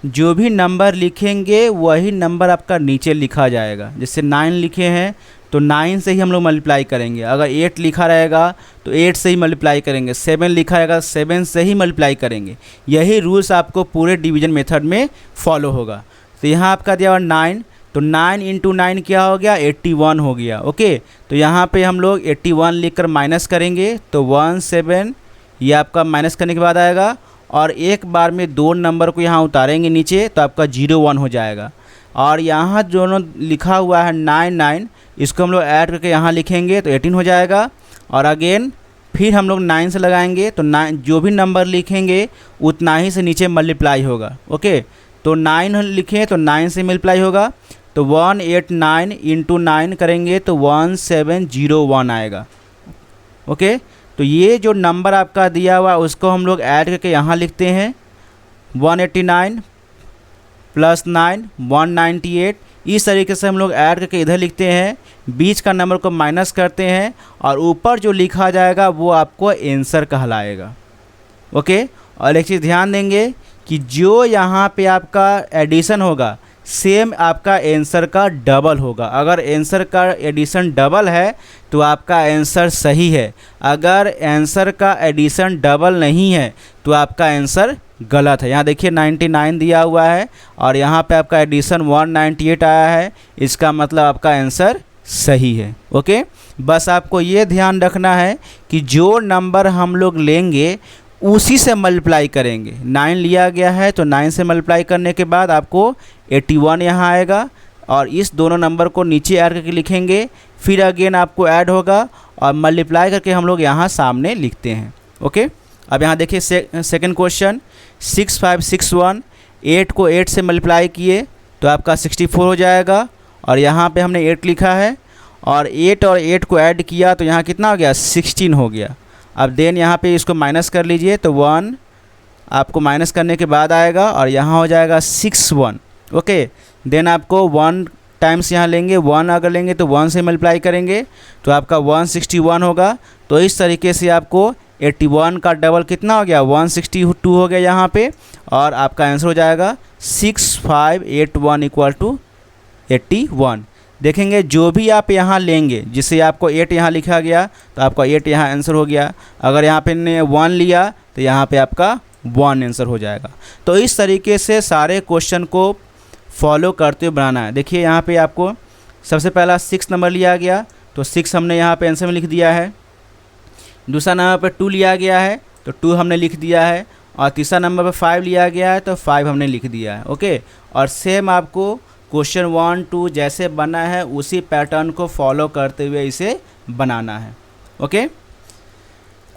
जो भी नंबर लिखेंगे वही नंबर आपका नीचे लिखा जाएगा। जैसे 9 लिखे हैं तो 9 से ही हम लोग मल्टीप्लाई करेंगे। अगर 8 लिखा रहेगा तो 8 से ही मल्टीप्लाई करेंगे। 7 लिखा रहेगा 7 से ही मल्टीप्लाई करेंगे। यही रूल्स आपको पूरे डिवीजन मेथड में फॉलो होगा। तो यहाँ आपका दिया हुआ 9, तो 9 इंटू 9 क्या हो गया 81 हो गया। ओके, तो यहाँ पे हम लोग 81 लिखकर माइनस करेंगे तो 17 ये आपका माइनस करने के बाद आएगा और एक बार में 2 नंबर को यहाँ उतारेंगे नीचे तो आपका 01 हो जाएगा। और यहाँ जो लिखा हुआ है 99 इसको हम लोग ऐड करके यहाँ लिखेंगे तो 18 हो जाएगा। और अगेन फिर हम लोग 9 से लगाएंगे तो 9 जो भी नंबर लिखेंगे उतना ही से नीचे मल्टीप्लाई होगा। ओके, तो 9 लिखें तो 9 से मल्टीप्लाई होगा तो 189 इंटू 9 करेंगे तो 1701 आएगा। ओके, तो ये जो नंबर आपका दिया हुआ उसको हम लोग ऐड करके यहाँ लिखते हैं 189 प्लस 9 198। इस तरीके से हम लोग ऐड करके इधर लिखते हैं, बीच का नंबर को माइनस करते हैं और ऊपर जो लिखा जाएगा वो आपको आंसर कहलाएगा। ओके, और एक चीज़ ध्यान देंगे कि जो यहाँ पे आपका एडिशन होगा सेम आपका आंसर का डबल होगा। अगर आंसर का एडिशन डबल है तो आपका आंसर सही है, अगर आंसर का एडिशन डबल नहीं है तो आपका आंसर गलत है। यहाँ देखिए 99 दिया हुआ है और यहाँ पे आपका एडिशन 198 आया है, इसका मतलब आपका आंसर सही है। ओके, बस आपको ये ध्यान रखना है कि जो नंबर हम लोग लेंगे उसी से मल्टीप्लाई करेंगे। 9 लिया गया है तो 9 से मल्टीप्लाई करने के बाद आपको 81 यहाँ आएगा और इस दोनों नंबर को नीचे ऐड करके लिखेंगे, फिर अगेन आपको ऐड होगा और मल्टीप्लाई करके हम लोग यहाँ सामने लिखते हैं। ओके, अब यहाँ देखिए सेकंड क्वेश्चन 6561। 8 को 8 से मल्टीप्लाई किए तो आपका 64 हो जाएगा और यहाँ पे हमने 8 लिखा है और 8 और 8 को ऐड किया तो यहाँ कितना हो गया 16 हो गया। अब देन यहाँ पे इसको माइनस कर लीजिए तो 1 आपको माइनस करने के बाद आएगा और यहाँ हो जाएगा 61। ओके, देन आपको 1 टाइम्स यहाँ लेंगे, 1 अगर लेंगे तो 1 से मल्टीप्लाई करेंगे तो आपका 161 होगा। तो इस तरीके से आपको 81 का डबल कितना हो गया 162 हो गया यहाँ पे और आपका आंसर हो जाएगा 6581 इक्वल टू 81। देखेंगे जो भी आप यहाँ लेंगे, जिससे आपको 8 यहाँ लिखा गया तो आपका 8 यहाँ आंसर हो गया। अगर यहाँ पे ने 1 लिया तो यहाँ पे आपका 1 आंसर हो जाएगा। तो इस तरीके से सारे क्वेश्चन को फॉलो करते हुए बनाना है। देखिए यहाँ पे आपको सबसे पहला 6 नंबर लिया गया तो 6 हमने यहाँ पे आंसर में लिख दिया है। दूसरा नंबर पे 2 लिया गया है तो 2 हमने लिख दिया है और तीसरा नंबर पे 5 लिया गया है तो 5 हमने लिख दिया है। ओके, और सेम आपको क्वेश्चन 1 2 जैसे बना है उसी पैटर्न को फॉलो करते हुए इसे बनाना है। ओके,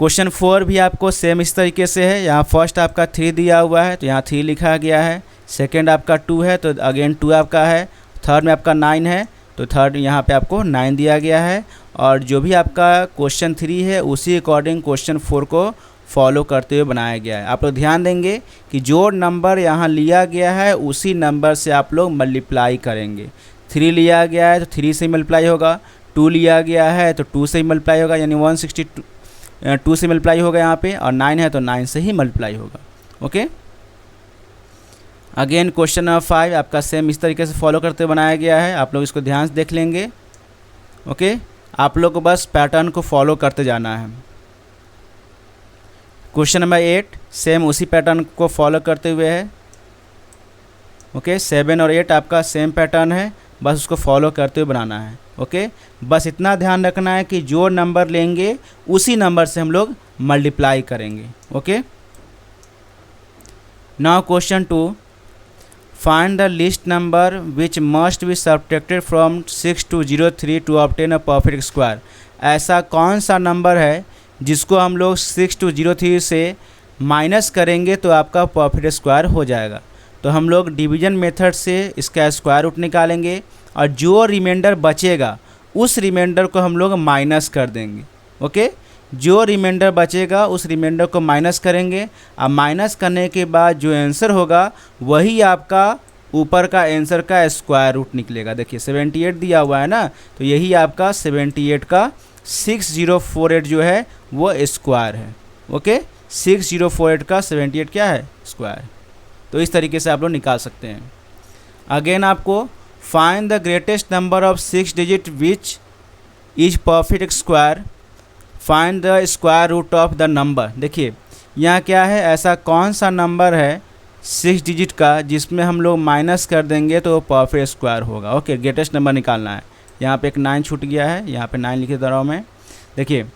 क्वेश्चन 4 भी आपको सेम इस तरीके से है। यहाँ फर्स्ट आपका 3 दिया हुआ है तो यहाँ 3 लिखा गया है, सेकेंड आपका 2 है तो अगेन 2 आपका है, थर्ड में आपका 9 है तो थर्ड यहाँ पे आपको 9 दिया गया है। और जो भी आपका क्वेश्चन 3 है उसी अकॉर्डिंग क्वेश्चन 4 को फॉलो करते हुए बनाया गया है। आप लोग ध्यान देंगे कि जो नंबर यहाँ लिया गया है उसी नंबर से आप लोग मल्टीप्लाई करेंगे। 3 लिया गया है तो 3 से मल्टीप्लाई होगा, 2 लिया गया है तो 2 से ही मल्टीप्लाई होगा, यानी 162 से मल्टीप्लाई होगा यहाँ पे, और 9 है तो 9 से ही मल्टीप्लाई होगा। ओके, अगेन क्वेश्चन नंबर 5 आपका सेम इस तरीके से फॉलो करते बनाया गया है। आप लोग इसको ध्यान से देख लेंगे। ओके, आप लोग को बस पैटर्न को फॉलो करते जाना है। क्वेश्चन नंबर 8 सेम उसी पैटर्न को फॉलो करते हुए है। ओके, 7 और 8 आपका सेम पैटर्न है, बस उसको फॉलो करते हुए बनाना है। ओके, बस इतना ध्यान रखना है कि जो नंबर लेंगे उसी नंबर से हम लोग मल्टीप्लाई करेंगे। Okay, now question 2, find the least number which must be subtracted from 6203 to obtain a perfect square. ऐसा कौन सा नंबर है जिसको हम लोग 6203 से माइनस करेंगे तो आपका परफेक्ट स्क्वायर हो जाएगा। तो हम लोग डिवीजन मेथड से इसका स्क्वायर रूट निकालेंगे और जो रिमाइंडर बचेगा उस रिमाइंडर को हम लोग माइनस कर देंगे। ओके, जो रिमाइंडर बचेगा उस रिमाइंडर को माइनस करेंगे, और माइनस करने के बाद जो आंसर होगा वही आपका ऊपर का आंसर का स्क्वायर रूट निकलेगा। देखिए 78 दिया हुआ है ना, तो यही आपका 78 का 6048 जो है वो स्क्वायर है। ओके, 6048 का 78 क्या है? स्क्वायर। तो इस तरीके से आप लोग निकाल सकते हैं। अगेन आपको find the greatest number of 6 digit which is perfect square, find the square root of the number. देखिए यहाँ क्या है, ऐसा कौन सा नंबर है 6 डिजिट का जिसमें हम लोग माइनस कर देंगे तो परफेक्ट स्क्वायर होगा। ओके, ग्रेटेस्ट नंबर निकालना है। यहाँ पे एक 9 छूट गया है, यहाँ पे 9 लिखे दे रहा हूँ मैं। देखिए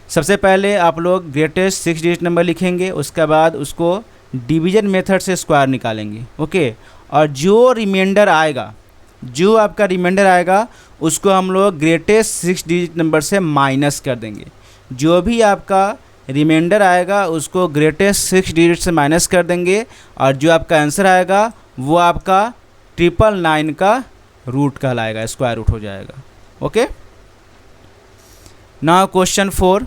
सबसे पहले आप लोग ग्रेटेस्ट 6 डिजिट नंबर लिखेंगे, उसके बाद उसको डिवीजन मेथड से स्क्वायर निकालेंगे। ओके, और जो रिमाइंडर आएगा, जो आपका रिमाइंडर आएगा उसको हम लोग ग्रेटेस्ट 6 डिजिट नंबर से माइनस कर देंगे। जो भी आपका रिमाइंडर आएगा उसको ग्रेटेस्ट 6 डिजिट से माइनस कर देंगे, और जो आपका आंसर आएगा वो आपका 999 का रूट कहलाएगा, स्क्वायर रूट हो जाएगा। Okay, now question 4,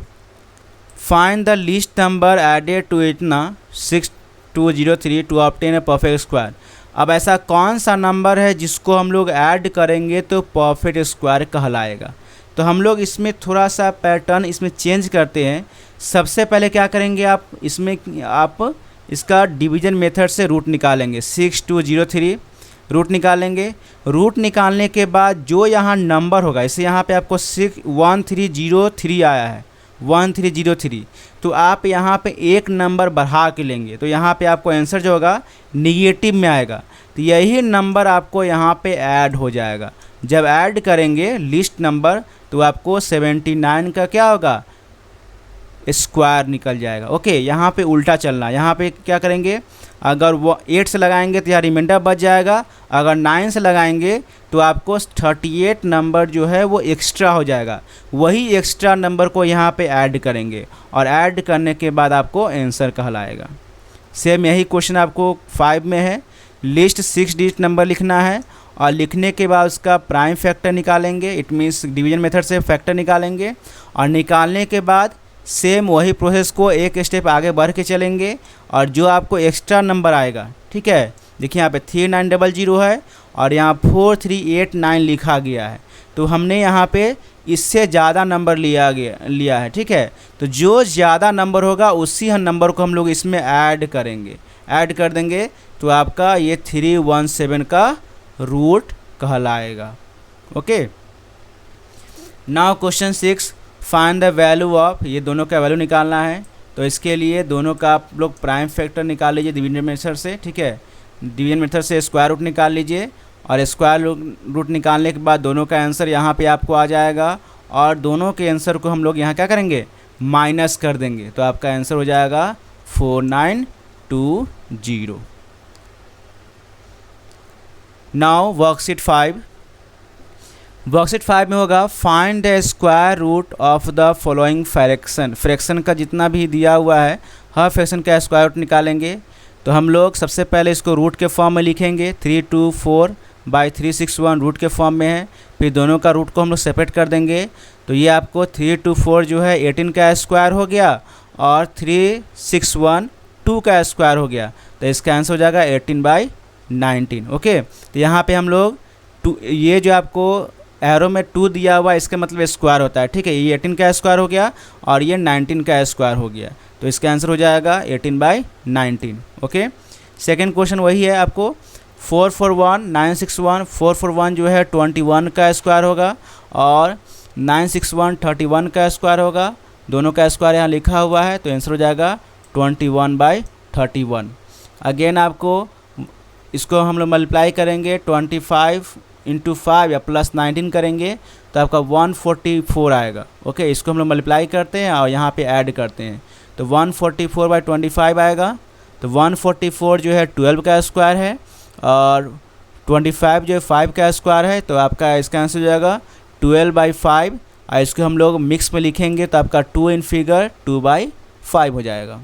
find the least number added to it ना 6203 to obtain a perfect square. अब ऐसा कौन सा नंबर है जिसको हम लोग ऐड करेंगे तो परफेक्ट स्क्वायर कहलाएगा। तो हम लोग इसमें थोड़ा सा पैटर्न इसमें चेंज करते हैं। सबसे पहले क्या करेंगे, आप इसका डिवीजन मेथड से रूट निकालेंगे। 6203 रूट निकालेंगे। रूट निकालने के बाद जो यहाँ नंबर होगा, इसे यहाँ पे आपको 1303 आया है, 1303, तो आप यहाँ पे एक नंबर बढ़ा के लेंगे तो यहाँ पे आपको आंसर जो होगा निगेटिव में आएगा। तो यही नंबर आपको यहाँ पे ऐड हो जाएगा। जब ऐड करेंगे लिस्ट नंबर तो आपको 79 का क्या होगा? स्क्वायर निकल जाएगा। ओके, यहाँ पे उल्टा चलना। यहाँ पे क्या करेंगे, अगर वो 8 से लगाएंगे तो यहाँ रिमाइंडर बच जाएगा, अगर 9 से लगाएंगे तो आपको 38 नंबर जो है वो एक्स्ट्रा हो जाएगा। वही एक्स्ट्रा नंबर को यहाँ पे ऐड करेंगे और ऐड करने के बाद आपको आंसर कहलाएगा। सेम यही क्वेश्चन आपको 5 में है। लिस्ट 6 डिजिट नंबर लिखना है और लिखने के बाद उसका प्राइम फैक्टर निकालेंगे, इट मीन्स डिवीजन मेथड से फैक्टर निकालेंगे, और निकालने के बाद सेम वही प्रोसेस को एक स्टेप आगे बढ़ के चलेंगे, और जो आपको एक्स्ट्रा नंबर आएगा, ठीक है, देखिए यहाँ पे 3900 है और यहाँ 4389 लिखा गया है, तो हमने यहाँ पे इससे ज़्यादा नंबर लिया है, ठीक है। तो जो ज़्यादा नंबर होगा उसी नंबर को हम लोग इसमें ऐड करेंगे, ऐड कर देंगे तो आपका ये 317 का रूट कहलाएगा। Okay, now question 6, find the value of, ये दोनों का वैल्यू निकालना है। तो इसके लिए दोनों का आप लोग प्राइम फैक्टर निकाल लीजिए डिवीजन मेथड से, ठीक है। डिवीजन मेथड से स्क्वायर रूट निकाल लीजिए, और स्क्वायर रूट निकालने के बाद दोनों का आंसर यहाँ पे आपको आ जाएगा, और दोनों के आंसर को हम लोग यहाँ क्या करेंगे, माइनस कर देंगे, तो आपका आंसर हो जाएगा 4920। नाउ वर्कशीट 5, वर्कशीट 5 में होगा find the square root of the following fraction. Fraction का जितना भी दिया हुआ है हर फ्रैक्शन का स्क्वायर रूट निकालेंगे। तो हम लोग सबसे पहले इसको रूट के फॉर्म में लिखेंगे, 324/361 रूट के फॉर्म में है। फिर दोनों का रूट को हम लोग सेपरेट कर देंगे। तो ये आपको 324 जो है 18 का स्क्वायर हो गया और 361 2 का स्क्वायर हो गया। तो इसका आंसर हो जाएगा 18/19। ओके, तो यहाँ पे हम लोग ये जो आपको एरो में 2 दिया हुआ इसका मतलब स्क्वायर होता है, ठीक है। ये 18 का स्क्वायर हो गया और ये 19 का स्क्वायर हो गया। तो इसका आंसर हो जाएगा 18/19। ओके, सेकेंड क्वेश्चन वही है आपको 441/961। 441 जो है 21 का स्क्वायर होगा और 961 31 का स्क्वायर होगा। दोनों का स्क्वायर यहाँ लिखा हुआ है तो आंसर हो जाएगा 21/31। अगेन आपको इसको हम लोग मल्टीप्लाई करेंगे 25 × 5 या प्लस 19 करेंगे तो आपका 144 आएगा। ओके, इसको हम लोग मल्टीप्लाई करते हैं और यहाँ पे ऐड करते हैं तो 144/25 आएगा। तो 144 जो है 12 का स्क्वायर है और 25 जो है 5 का स्क्वायर है। तो आपका इसका आंसर हो जाएगा 12/5 और इसको हम लोग मिक्स में लिखेंगे तो आपका 2 इन फिगर 2/5 हो जाएगा।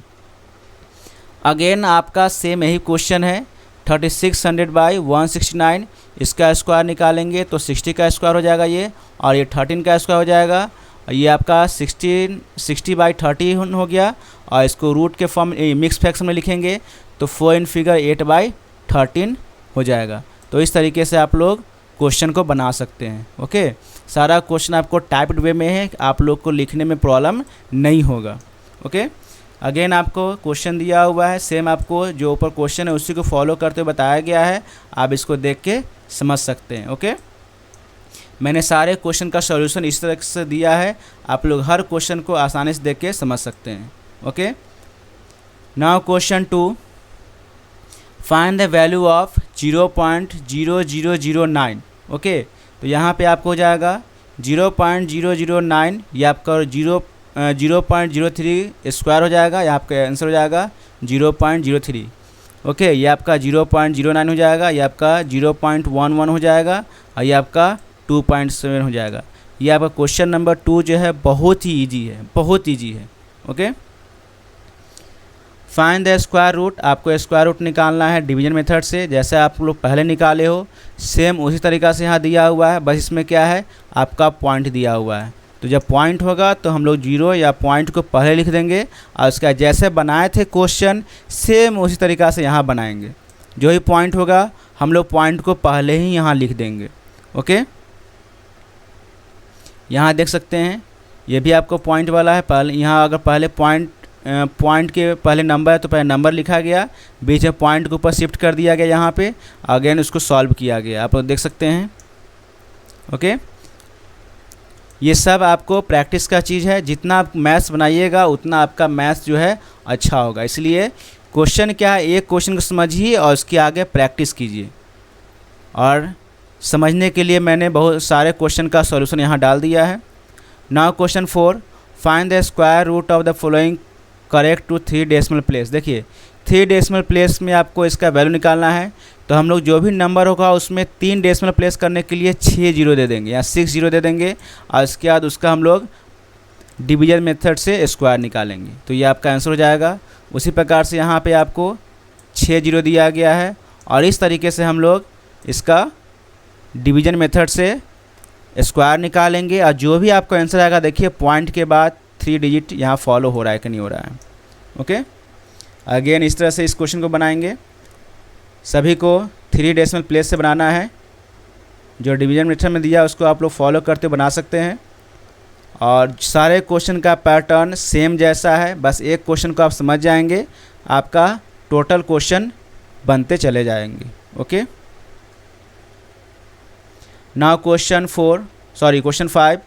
अगेन आपका सेम यही क्वेश्चन है 3600/169। इसका स्क्वायर निकालेंगे तो 60 का स्क्वायर हो जाएगा ये, और ये 13 का स्क्वायर हो जाएगा। ये आपका 60/30 हो गया और इसको रूट के फॉर्म मिक्स फ्रैक्शन में लिखेंगे तो 4 इन फिगर 8/13 हो जाएगा। तो इस तरीके से आप लोग क्वेश्चन को बना सकते हैं। ओके, सारा क्वेश्चन आपको टाइप्ड वे में है, आप लोग को लिखने में प्रॉब्लम नहीं होगा। ओके, अगेन आपको क्वेश्चन दिया हुआ है, सेम आपको जो ऊपर क्वेश्चन है उसी को फॉलो करते हुए बताया गया है, आप इसको देख के समझ सकते हैं। ओके, मैंने सारे क्वेश्चन का सॉल्यूशन इस तरह से दिया है, आप लोग हर क्वेश्चन को आसानी से देख के समझ सकते हैं। Okay, now question 2, find the value of 0.0009। Okay, तो यहाँ पे आपको हो जाएगा 0.009, ये आपका 0.03 स्क्वायर हो जाएगा, ये आपका आंसर हो जाएगा 0.03। ओके, ये आपका 0.09 हो जाएगा, ये आपका 0.11 हो जाएगा और ये आपका 2.7 हो जाएगा। ये आपका क्वेश्चन नंबर 2 जो है बहुत ही ईजी है, बहुत ईजी है। Okay, find the square root. आपको स्क्वायर रूट निकालना है डिवीजन मेथड से, जैसे आप लोग पहले निकाले हो सेम उसी तरीक़ा से यहाँ दिया हुआ है, बस इसमें क्या है आपका पॉइंट दिया हुआ है। तो जब पॉइंट होगा तो हम लोग 0 या पॉइंट को पहले लिख देंगे और उसका जैसे बनाए थे क्वेश्चन सेम उसी तरीक़ा से यहाँ बनाएंगे। जो ही पॉइंट होगा हम लोग पॉइंट को पहले ही यहाँ लिख देंगे। ओके, यहाँ देख सकते हैं ये भी आपको पॉइंट वाला है। पहले यहाँ अगर पहले पॉइंट के पहले नंबर है तो पहले नंबर लिखा गया, बीच में पॉइंट के ऊपर शिफ्ट कर दिया गया, यहाँ पे अगेन उसको सॉल्व किया गया, आप लोग देख सकते हैं। ओके, ये सब आपको प्रैक्टिस का चीज़ है, जितना आप मैथ्स बनाइएगा उतना आपका मैथ्स जो है अच्छा होगा। इसलिए क्वेश्चन क्या है, एक क्वेश्चन को समझिए और उसके आगे प्रैक्टिस कीजिए। और समझने के लिए मैंने बहुत सारे क्वेश्चन का सॉल्यूशन यहाँ डाल दिया है। Now question 4, find the square root of the following correct to 3 decimal place. देखिए 3 डेसिमल प्लेस में आपको इसका वैल्यू निकालना है, तो हम लोग जो भी नंबर होगा उसमें 3 डेसिमल प्लेस करने के लिए 6 जीरो दे देंगे या 6 जीरो दे देंगे और इसके बाद उसका हम लोग डिवीजन मेथड से स्क्वायर निकालेंगे। तो ये आपका आंसर हो जाएगा। उसी प्रकार से यहाँ पे आपको 6 जीरो दिया गया है और इस तरीके से हम लोग इसका डिवीजन मेथड से स्क्वायर निकालेंगे और जो भी आपका आंसर आएगा देखिए पॉइंट के बाद 3 डिजिट यहाँ फॉलो हो रहा है कि नहीं हो रहा है। ओके, अगेन इस तरह से इस क्वेश्चन को बनाएंगे। सभी को 3 डेसिमल प्लेस से बनाना है, जो डिवीजन मेथड में दिया उसको आप लोग फॉलो करते बना सकते हैं। और सारे क्वेश्चन का पैटर्न सेम जैसा है, बस एक क्वेश्चन को आप समझ जाएंगे, आपका टोटल क्वेश्चन बनते चले जाएंगे। Okay, now question 5,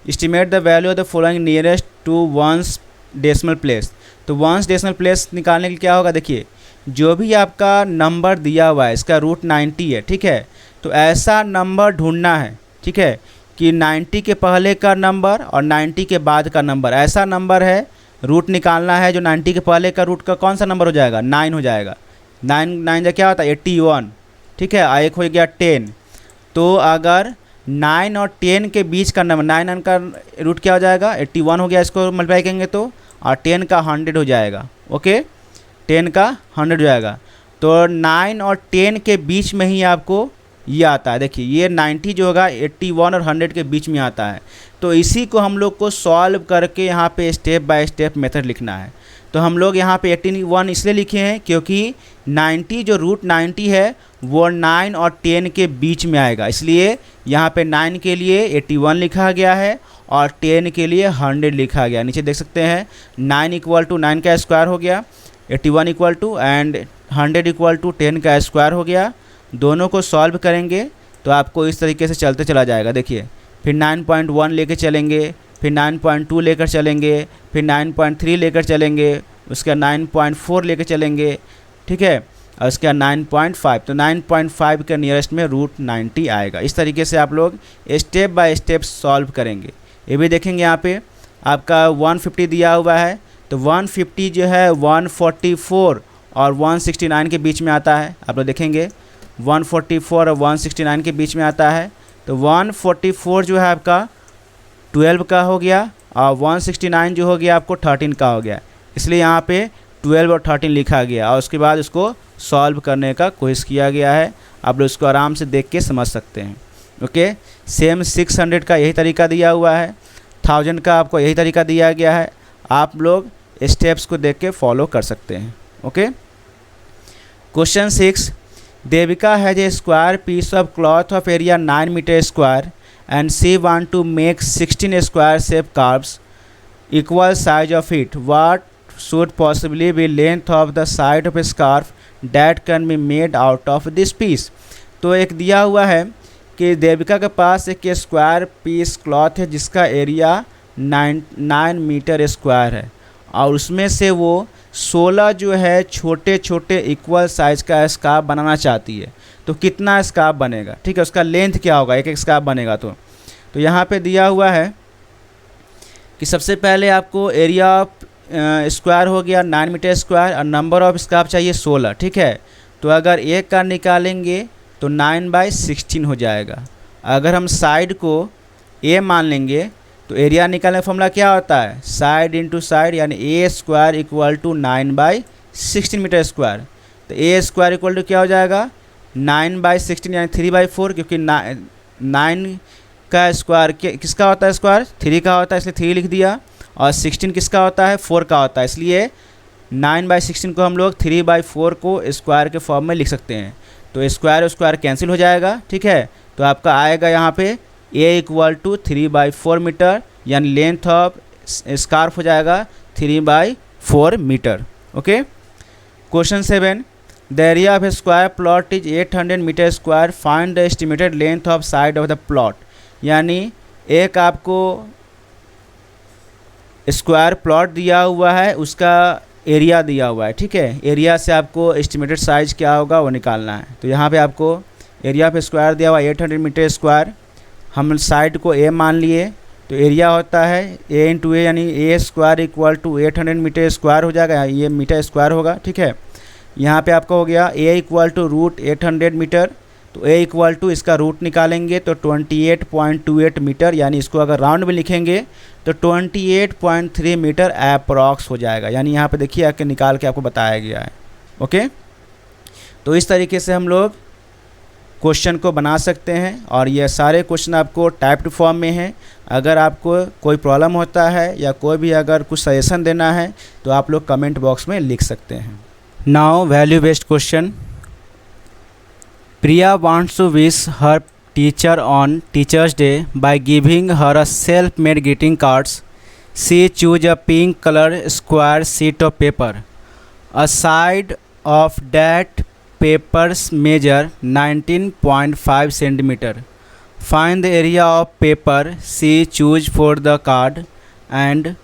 estimate the value of the following nearest to ones decimal place. तो वंस डेसिमल प्लेस निकालने के लिए क्या होगा, देखिए जो भी आपका नंबर दिया हुआ है इसका रूट 90 है, ठीक है। तो ऐसा नंबर ढूंढना है, ठीक है, कि 90 के पहले का नंबर और 90 के बाद का नंबर, ऐसा नंबर है रूट निकालना है जो 90 के पहले का रूट का कौन सा नंबर हो जाएगा, 9 हो जाएगा। 9 क्या होता है 81, ठीक है, एक हो गया 10। तो अगर 9 और 10 के बीच का नंबर, 9 का रूट क्या हो जाएगा 81 हो गया, इसको मल्टीप्लाई करेंगे तो, और 10 का 100 हो जाएगा। ओके, 10 का 100 हो जाएगा। तो 9 और 10 के बीच में ही आपको ये आता है। देखिए ये 90 जो होगा 81 और 100 के बीच में आता है। तो इसी को हम लोग को सॉल्व करके यहाँ पे स्टेप बाय स्टेप मेथड लिखना है। तो हम लोग यहाँ पे 81 इसलिए लिखे हैं क्योंकि 90 जो रूट 90 है वो 9 और 10 के बीच में आएगा, इसलिए यहाँ पे 9 के लिए 81 लिखा गया है और 10 के लिए 100 लिखा गया। नीचे देख सकते हैं 9 इक्वल टू 9 का स्क्वायर हो गया, 81 equal to and 100 equal to 10 का स्क्वायर हो गया। दोनों को सॉल्व करेंगे तो आपको इस तरीके से चलते चला जाएगा। देखिए फिर 9.1 लेकर चलेंगे, फिर 9.2 लेकर चलेंगे, फिर 9.3 लेकर चलेंगे, उसका 9.4 लेकर चलेंगे, ठीक है, और उसका 9.5। तो 9.5 के नियरेस्ट में रूट 90 आएगा। इस तरीके से आप लोग स्टेप बाय स्टेप सॉल्व करेंगे। ये भी देखेंगे यहाँ पे आपका 150 दिया हुआ है, तो 150 जो है 144 और 169 के बीच में आता है। आप लोग देखेंगे 144 और 169 के बीच में आता है। तो 144 जो है आपका 12 का हो गया और 169 जो हो गया आपको 13 का हो गया, इसलिए यहाँ पे 12 और 13 लिखा गया और उसके बाद उसको सॉल्व करने का कोशिश किया गया है। आप लोग इसको आराम से देख के समझ सकते हैं। ओके, सेम 600 का यही तरीका दिया हुआ है, 1000 का आपको यही तरीका दिया गया है। आप लोग स्टेप्स को देख के फॉलो कर सकते हैं। Okay, question 6, Devika has a square piece of cloth of area 9 metre square and she want to make 16 square shape curves equal size of it. What should possibly be length of the side of a scarf that can be made out of this piece? तो एक दिया हुआ है कि देविका के पास एक square piece cloth है जिसका एरिया 9 मीटर स्क्वायर है और उसमें से वो 16 जो है छोटे छोटे इक्वल साइज का स्कार्फ बनाना चाहती है। तो कितना स्कार्फ बनेगा, ठीक है, उसका लेंथ क्या होगा, एक स्कार्फ बनेगा। तो यहाँ पे दिया हुआ है कि सबसे पहले आपको एरिया ऑफ स्क्वायर हो गया 9 मीटर स्क्वायर और नंबर ऑफ स्कार्फ चाहिए 16, ठीक है। तो अगर एक का निकालेंगे तो 9/16 हो जाएगा। अगर हम साइड को ए मान लेंगे तो एरिया निकालने का फॉर्मूला क्या होता है, साइड इंटू साइड, यानी A square equal to 9/16 metre square. तो ए स्क्वायर इक्वल टू क्या हो जाएगा 9/16 यानी 3/4, क्योंकि 9 का स्क्वायर किसका होता है, स्क्वायर 3 का होता है, इसलिए 3 लिख दिया। और 16 किसका होता है, 4 का होता है, इसलिए 9/16 को हम लोग 3/4 को स्क्वायर के फॉर्म में लिख सकते हैं। तो स्क्वायर स्क्वायर कैंसिल हो जाएगा, ठीक है। तो आपका आएगा यहाँ पे ए इक्वल टू 3/4 मीटर, यानी लेंथ ऑफ स्कार्फ हो जाएगा 3/4 metre. Okay, question 7, the area of a square plot is 800 metre square, find the estimated length of side of the plot. यानी एक आपको स्क्वायर प्लॉट दिया हुआ है, उसका एरिया दिया हुआ है, ठीक है। एरिया से आपको एस्टिमेटेड साइज क्या होगा वो निकालना है। तो यहाँ पे आपको एरिया ऑफ स्क्वायर दिया हुआ 800 मीटर स्क्वायर, हम साइड को ए मान लिए, तो एरिया होता है ए इंटू ए, यानी A square equal to 800 metre square हो जाएगा, ये मीटर स्क्वायर होगा, ठीक है। यहाँ पे आपका हो गया ए इक्वल टू रूट 800 मीटर, तो ए इक्वल टू इसका रूट निकालेंगे तो 28.28 मीटर, यानी इसको अगर राउंड में लिखेंगे तो 28.3 मीटर अप्रॉक्स हो जाएगा। यानी यहाँ पे देखिए आके निकाल के आपको बताया गया है। ओके, तो इस तरीके से हम लोग क्वेश्चन को बना सकते हैं और ये सारे क्वेश्चन आपको टाइप्ड फॉर्म में हैं। अगर आपको कोई प्रॉब्लम होता है या कोई भी अगर कुछ सजेशन देना है तो आप लोग कमेंट बॉक्स में लिख सकते हैं। Now value based question, Priya wants to wish her teacher on Teacher's Day by giving her a self-made greeting cards. She choose a pink color square sheet of paper. A side of that paper's measure 19.5 centimeter. Find the area of paper she choose for the card and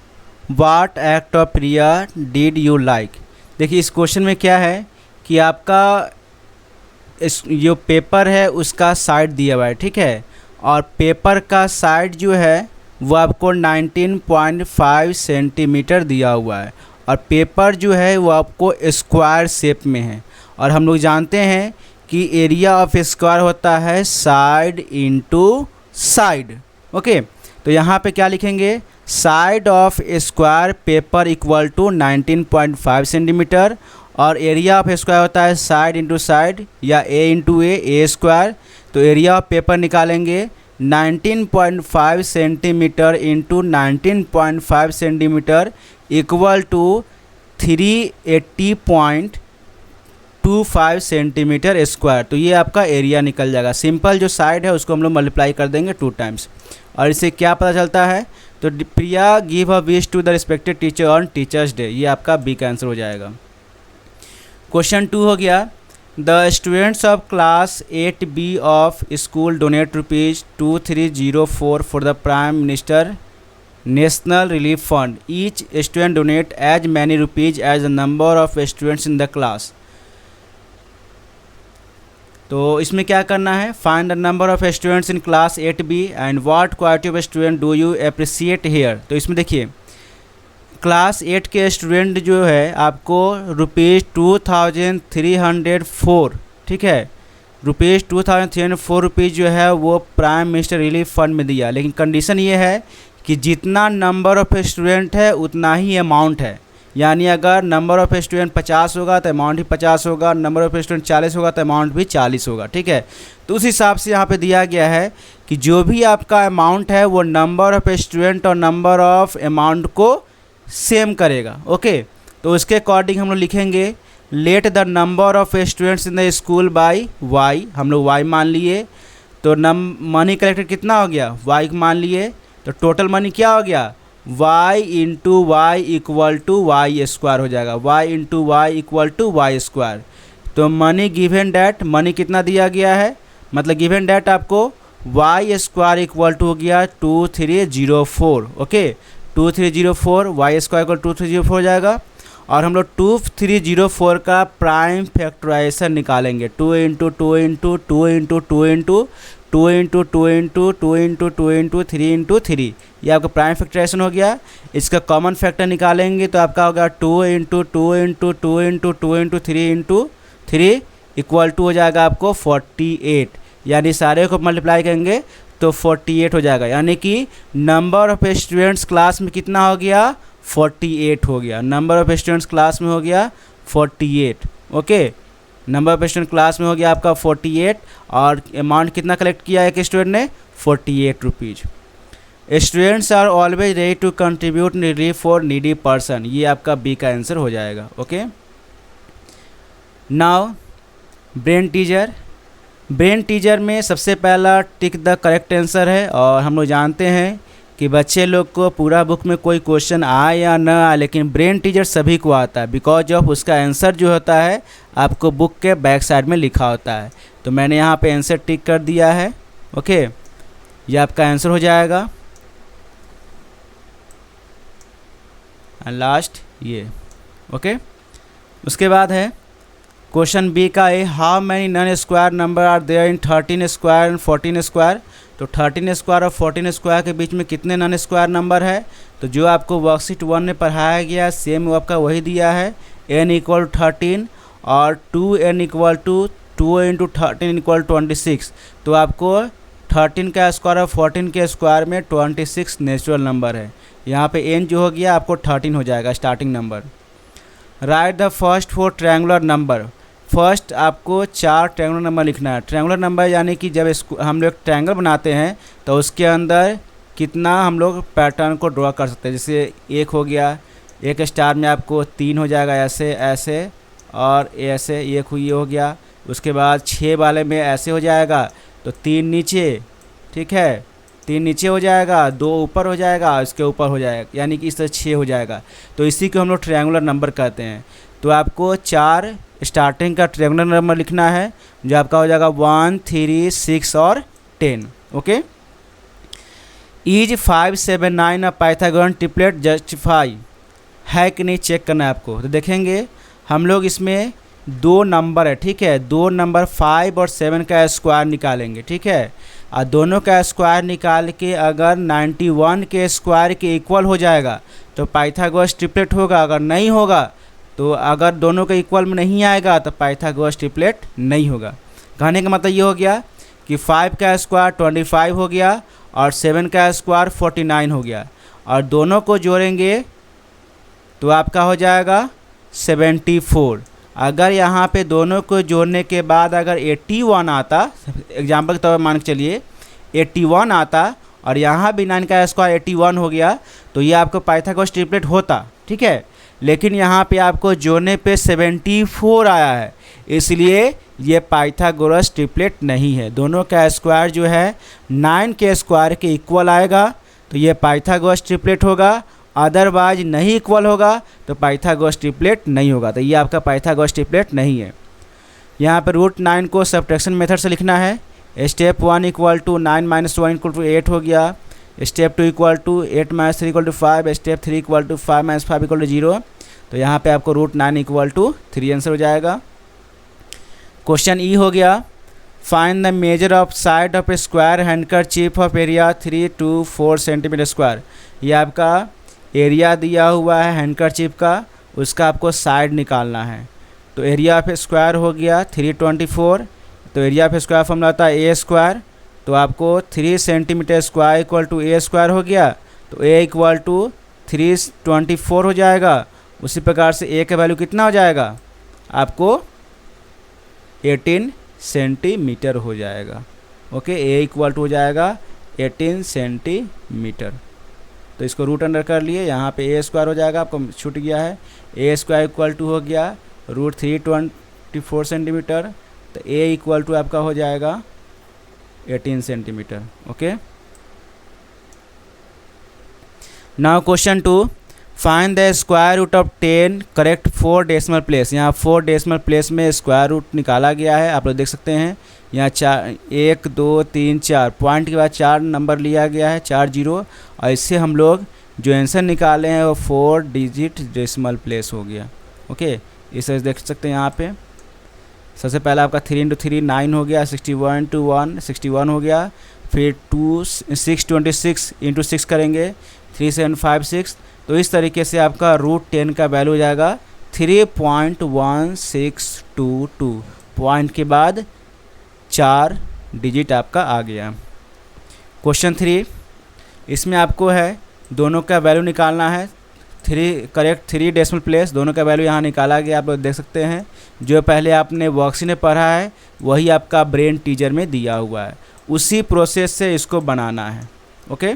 what act of Priya did you like. देखिए इस question में क्या है कि आपका इस जो paper है उसका साइड दिया हुआ है, ठीक है, और पेपर का साइड जो है वो आपको 19.5 सेंटीमीटर दिया हुआ है और पेपर जो है वो आपको स्क्वायर शेप में है। और हम लोग जानते हैं कि एरिया ऑफ स्क्वायर होता है साइड इंटू साइड। ओके, तो यहाँ पे क्या लिखेंगे, side of square paper equal to 19.5 centimetre, और एरिया ऑफ स्क्वायर होता है साइड इंटू साइड या ए इंटू ए स्क्वायर। तो एरिया ऑफ पेपर निकालेंगे 19.5 centimetre into 19.5 centimetre equal to 380.25 centimetre square. तो ये आपका एरिया निकल जाएगा। सिंपल जो साइड है उसको हम लोग मल्टीप्लाई कर देंगे 2 टाइम्स। और इससे क्या पता चलता है, तो Priya give a wish to the respected teacher on teachers day, ये आपका बी का आंसर हो जाएगा। क्वेश्चन 2 हो गया, the students of class 8B of school donate ₹2304 for the prime minister national relief fund. Each student donate as many rupees as the number of students in the class. तो इसमें क्या करना है, find the number of students in class 8B and what quality of student do you appreciate here. तो इसमें देखिए class 8 के student जो है आपको ₹2304, ठीक है, ₹2304 जो है वो प्राइम मिनिस्टर रिलीफ फंड में दिया। लेकिन कंडीशन ये है कि जितना नंबर ऑफ स्टूडेंट है उतना ही अमाउंट है। यानी अगर नंबर ऑफ स्टूडेंट 50 होगा तो अमाउंट भी 50 होगा, नंबर ऑफ स्टूडेंट 40 होगा तो अमाउंट भी 40 होगा, ठीक है। तो उस हिसाब से यहाँ पे दिया गया है कि जो भी आपका अमाउंट है वो नंबर ऑफ स्टूडेंट और नंबर ऑफ अमाउंट को सेम करेगा। ओके, तो उसके अकॉर्डिंग हम लोग लिखेंगे let the number of students in the school by y. हम लोग वाई मान लिए, तो मनी कलेक्टेड कितना हो गया, वाई मान लिए, तो टोटल मनी क्या हो गया, y into y equal to y square हो जाएगा, y into y equal to y square. तो मनी गिवन डैट, मनी कितना दिया गया है, मतलब गिवन डैट आपको वाई स्क्वायर इक्वल टू हो गया 2304। ओके, 2304 वाई स्क्वायर इक्वल 2304 हो जाएगा। और हम लोग 2304 का प्राइम फैक्टराइजेशन निकालेंगे, 2 into 2 into 2 into 2 into 2 into 2 into 2 into 2 into 3 into 3, ये आपका प्राइम फैक्टराइजेशन हो गया। इसका कॉमन फैक्टर निकालेंगे तो आपका होगा 2 into 2 into 2 into 2 into 3 into 3 equal to हो जाएगा आपको 48। यानी सारे को मल्टीप्लाई करेंगे तो 48 हो जाएगा। यानी कि नंबर ऑफ स्टूडेंट्स क्लास में कितना हो गया, 48 हो गया। नंबर ऑफ स्टूडेंट्स क्लास में हो गया 48। Okay, number of student class में हो गया आपका 48, और अमाउंट कितना कलेक्ट किया एक स्टूडेंट ने, 48 rupees. Students are always ready to contribute relief for needy person, ये आपका बी का आंसर हो जाएगा। Okay, now brain teaser. Brain teaser में सबसे पहला टिक द करेक्ट आंसर है। और हम लोग जानते हैं कि बच्चे लोग को पूरा बुक में कोई क्वेश्चन आए या ना आए, लेकिन ब्रेन टीजर सभी को आता है, बिकॉज ऑफ उसका आंसर जो होता है आपको बुक के बैक साइड में लिखा होता है। तो मैंने यहाँ पे आंसर टिक कर दिया है। ओके, ये आपका आंसर हो जाएगा। एंड लास्ट ये। ओके, उसके बाद है क्वेश्चन बी का A, how many non square number are there in 13 square and 14 square. तो 13 स्क्वायर और 14 स्क्वायर के बीच में कितने नॉन स्क्वायर नंबर है, तो जो आपको वर्कशीट 1 में पढ़ाया गया सेम वो आपका वही दिया है, n इक्वल 13 और 2n equal to 2 into 13 equal 26। तो आपको 13 का स्क्वायर और 14 के स्क्वायर में 26 नेचुरल नंबर है। यहाँ पे n जो हो गया आपको 13 हो जाएगा starting number. Right the first 4 triangular number. First आपको 4 ट्रायंगुलर नंबर लिखना है। ट्रायंगुलर नंबर यानी कि जब हम लोग ट्रायंगल बनाते हैं तो उसके अंदर कितना हम लोग पैटर्न को ड्रॉ कर सकते हैं। जैसे 1 हो गया, 1 स्टार में आपको 3 हो जाएगा ऐसे ऐसे और ऐसे, ये हो गया। उसके बाद 6 वाले में ऐसे हो जाएगा, तो 3 नीचे, ठीक है, 3 नीचे हो जाएगा, 2 ऊपर हो जाएगा, इसके ऊपर हो जाएगा, यानी कि इस तरह 6 हो जाएगा। तो इसी को हम लोग ट्रायंगुलर नंबर कहते हैं। तो आपको 4 स्टार्टिंग का ट्रायंगुलर नंबर लिखना है, जो आपका हो जाएगा 1, 3, 6 और 10। Okay, is 5, 7, 9 Pythagorean triplet justify है कि नहीं चेक करना है आपको। तो देखेंगे हम लोग इसमें 2 नंबर है, ठीक है, 2 नंबर 5 और 7 का स्क्वायर निकालेंगे, ठीक है। और दोनों का स्क्वायर निकाल के अगर 91 के स्क्वायर के इक्वल हो जाएगा तो पाइथागोरस ट्रिपलेट होगा। अगर नहीं होगा तो अगर दोनों के इक्वल में नहीं आएगा तो पाइथागोरस ट्रिपलेट नहीं होगा। कहने का मतलब ये हो गया कि कि 5 का स्क्वायर 25 हो गया और 7 का स्क्वायर 49 हो गया, और दोनों को जोड़ेंगे तो आपका हो जाएगा 74। अगर यहाँ पे दोनों को जोड़ने के बाद अगर 81 आता, एग्जाम्पल के तौर पर मान के चलिए 81 आता और यहाँ भी 9 का स्क्वायर 81 हो गया, तो ये आपको पाइथागोरस ट्रिपलेट होता, ठीक है। लेकिन यहाँ पे आपको जोड़ने पे 74 आया है, इसलिए ये पाइथागोरस ट्रिपलेट नहीं है। दोनों का स्क्वायर जो है 9 के स्क्वायर के इक्वल आएगा तो ये पाइथागोरस ट्रिपलेट होगा, अदरवाइज नहीं इक्वल होगा तो पाइथागोरस ट्रिपलेट नहीं होगा। तो ये आपका पाइथागोरस ट्रिपलेट नहीं है। यहाँ पर √9 को सब्ट्रैक्शन मेथड से लिखना है। Step 1 equal to 9 - 1 equal to 8 हो गया। Step 2 equal to 8 - 3 equal to 5। Step 3 equal to 5 - 5 equal to 0। तो यहाँ पे आपको √9 इक्वल टू 3 आंसर हो जाएगा। क्वेश्चन ई हो गया, find the measure of side of a square handkerchief of area 3 to 4 centimetre square. ये आपका एरिया दिया हुआ है हैंडकरचीफ का, उसका आपको साइड निकालना है। तो एरिया ऑफ स्क्वायर हो गया 324। तो एरिया ऑफ स्क्वायर फॉर्मूला होता है ए स्क्वायर, तो आपको 3 centimetre square equal to a square हो गया। तो ए इक्वल टू 324 हो जाएगा। उसी प्रकार से ए का वैल्यू कितना हो जाएगा आपको 18 सेंटीमीटर हो जाएगा। ओके, ए इक्वल टू हो जाएगा 18 सेंटीमीटर। तो इसको रूट अंडर कर लिए, यहाँ पे ए स्क्वायर हो जाएगा, आपको छूट गया है। ए स्क्वायर इक्वल टू हो गया √324 सेंटीमीटर। तो ए इक्वल टू आपका हो जाएगा 18 centimetre. Okay, now question 2, find the square root of 10 correct 4 decimal place. यहाँ 4 डेसिमल प्लेस में स्क्वायर रूट निकाला गया है, आप लोग देख सकते हैं। यहाँ 1 2 3 4 पॉइंट के बाद 4 नंबर लिया गया है, 4 0, और इससे हम लोग जो आंसर निकाले हैं वो 4 डिजिट डेसिमल प्लेस हो गया। ओके, इसे देख सकते हैं यहाँ पे। सबसे पहला आपका 3 × 3 9 हो गया, 61 to 1 61 हो गया। फिर 626 × 6 करेंगे, 3 7 5 6। तो इस तरीके से आपका √10 का वैल्यू हो जाएगा 3.1622। पॉइंट के बाद 4 डिजिट आपका आ गया। क्वेश्चन 3, इसमें आपको है दोनों का वैल्यू निकालना है। 3 डेसिमल प्लेस, दोनों का वैल्यू यहाँ निकाला गया, आप लोग देख सकते हैं। जो पहले आपने वर्कशीट में पढ़ा है वही आपका ब्रेन टीचर में दिया हुआ है, उसी प्रोसेस से इसको बनाना है। ओके,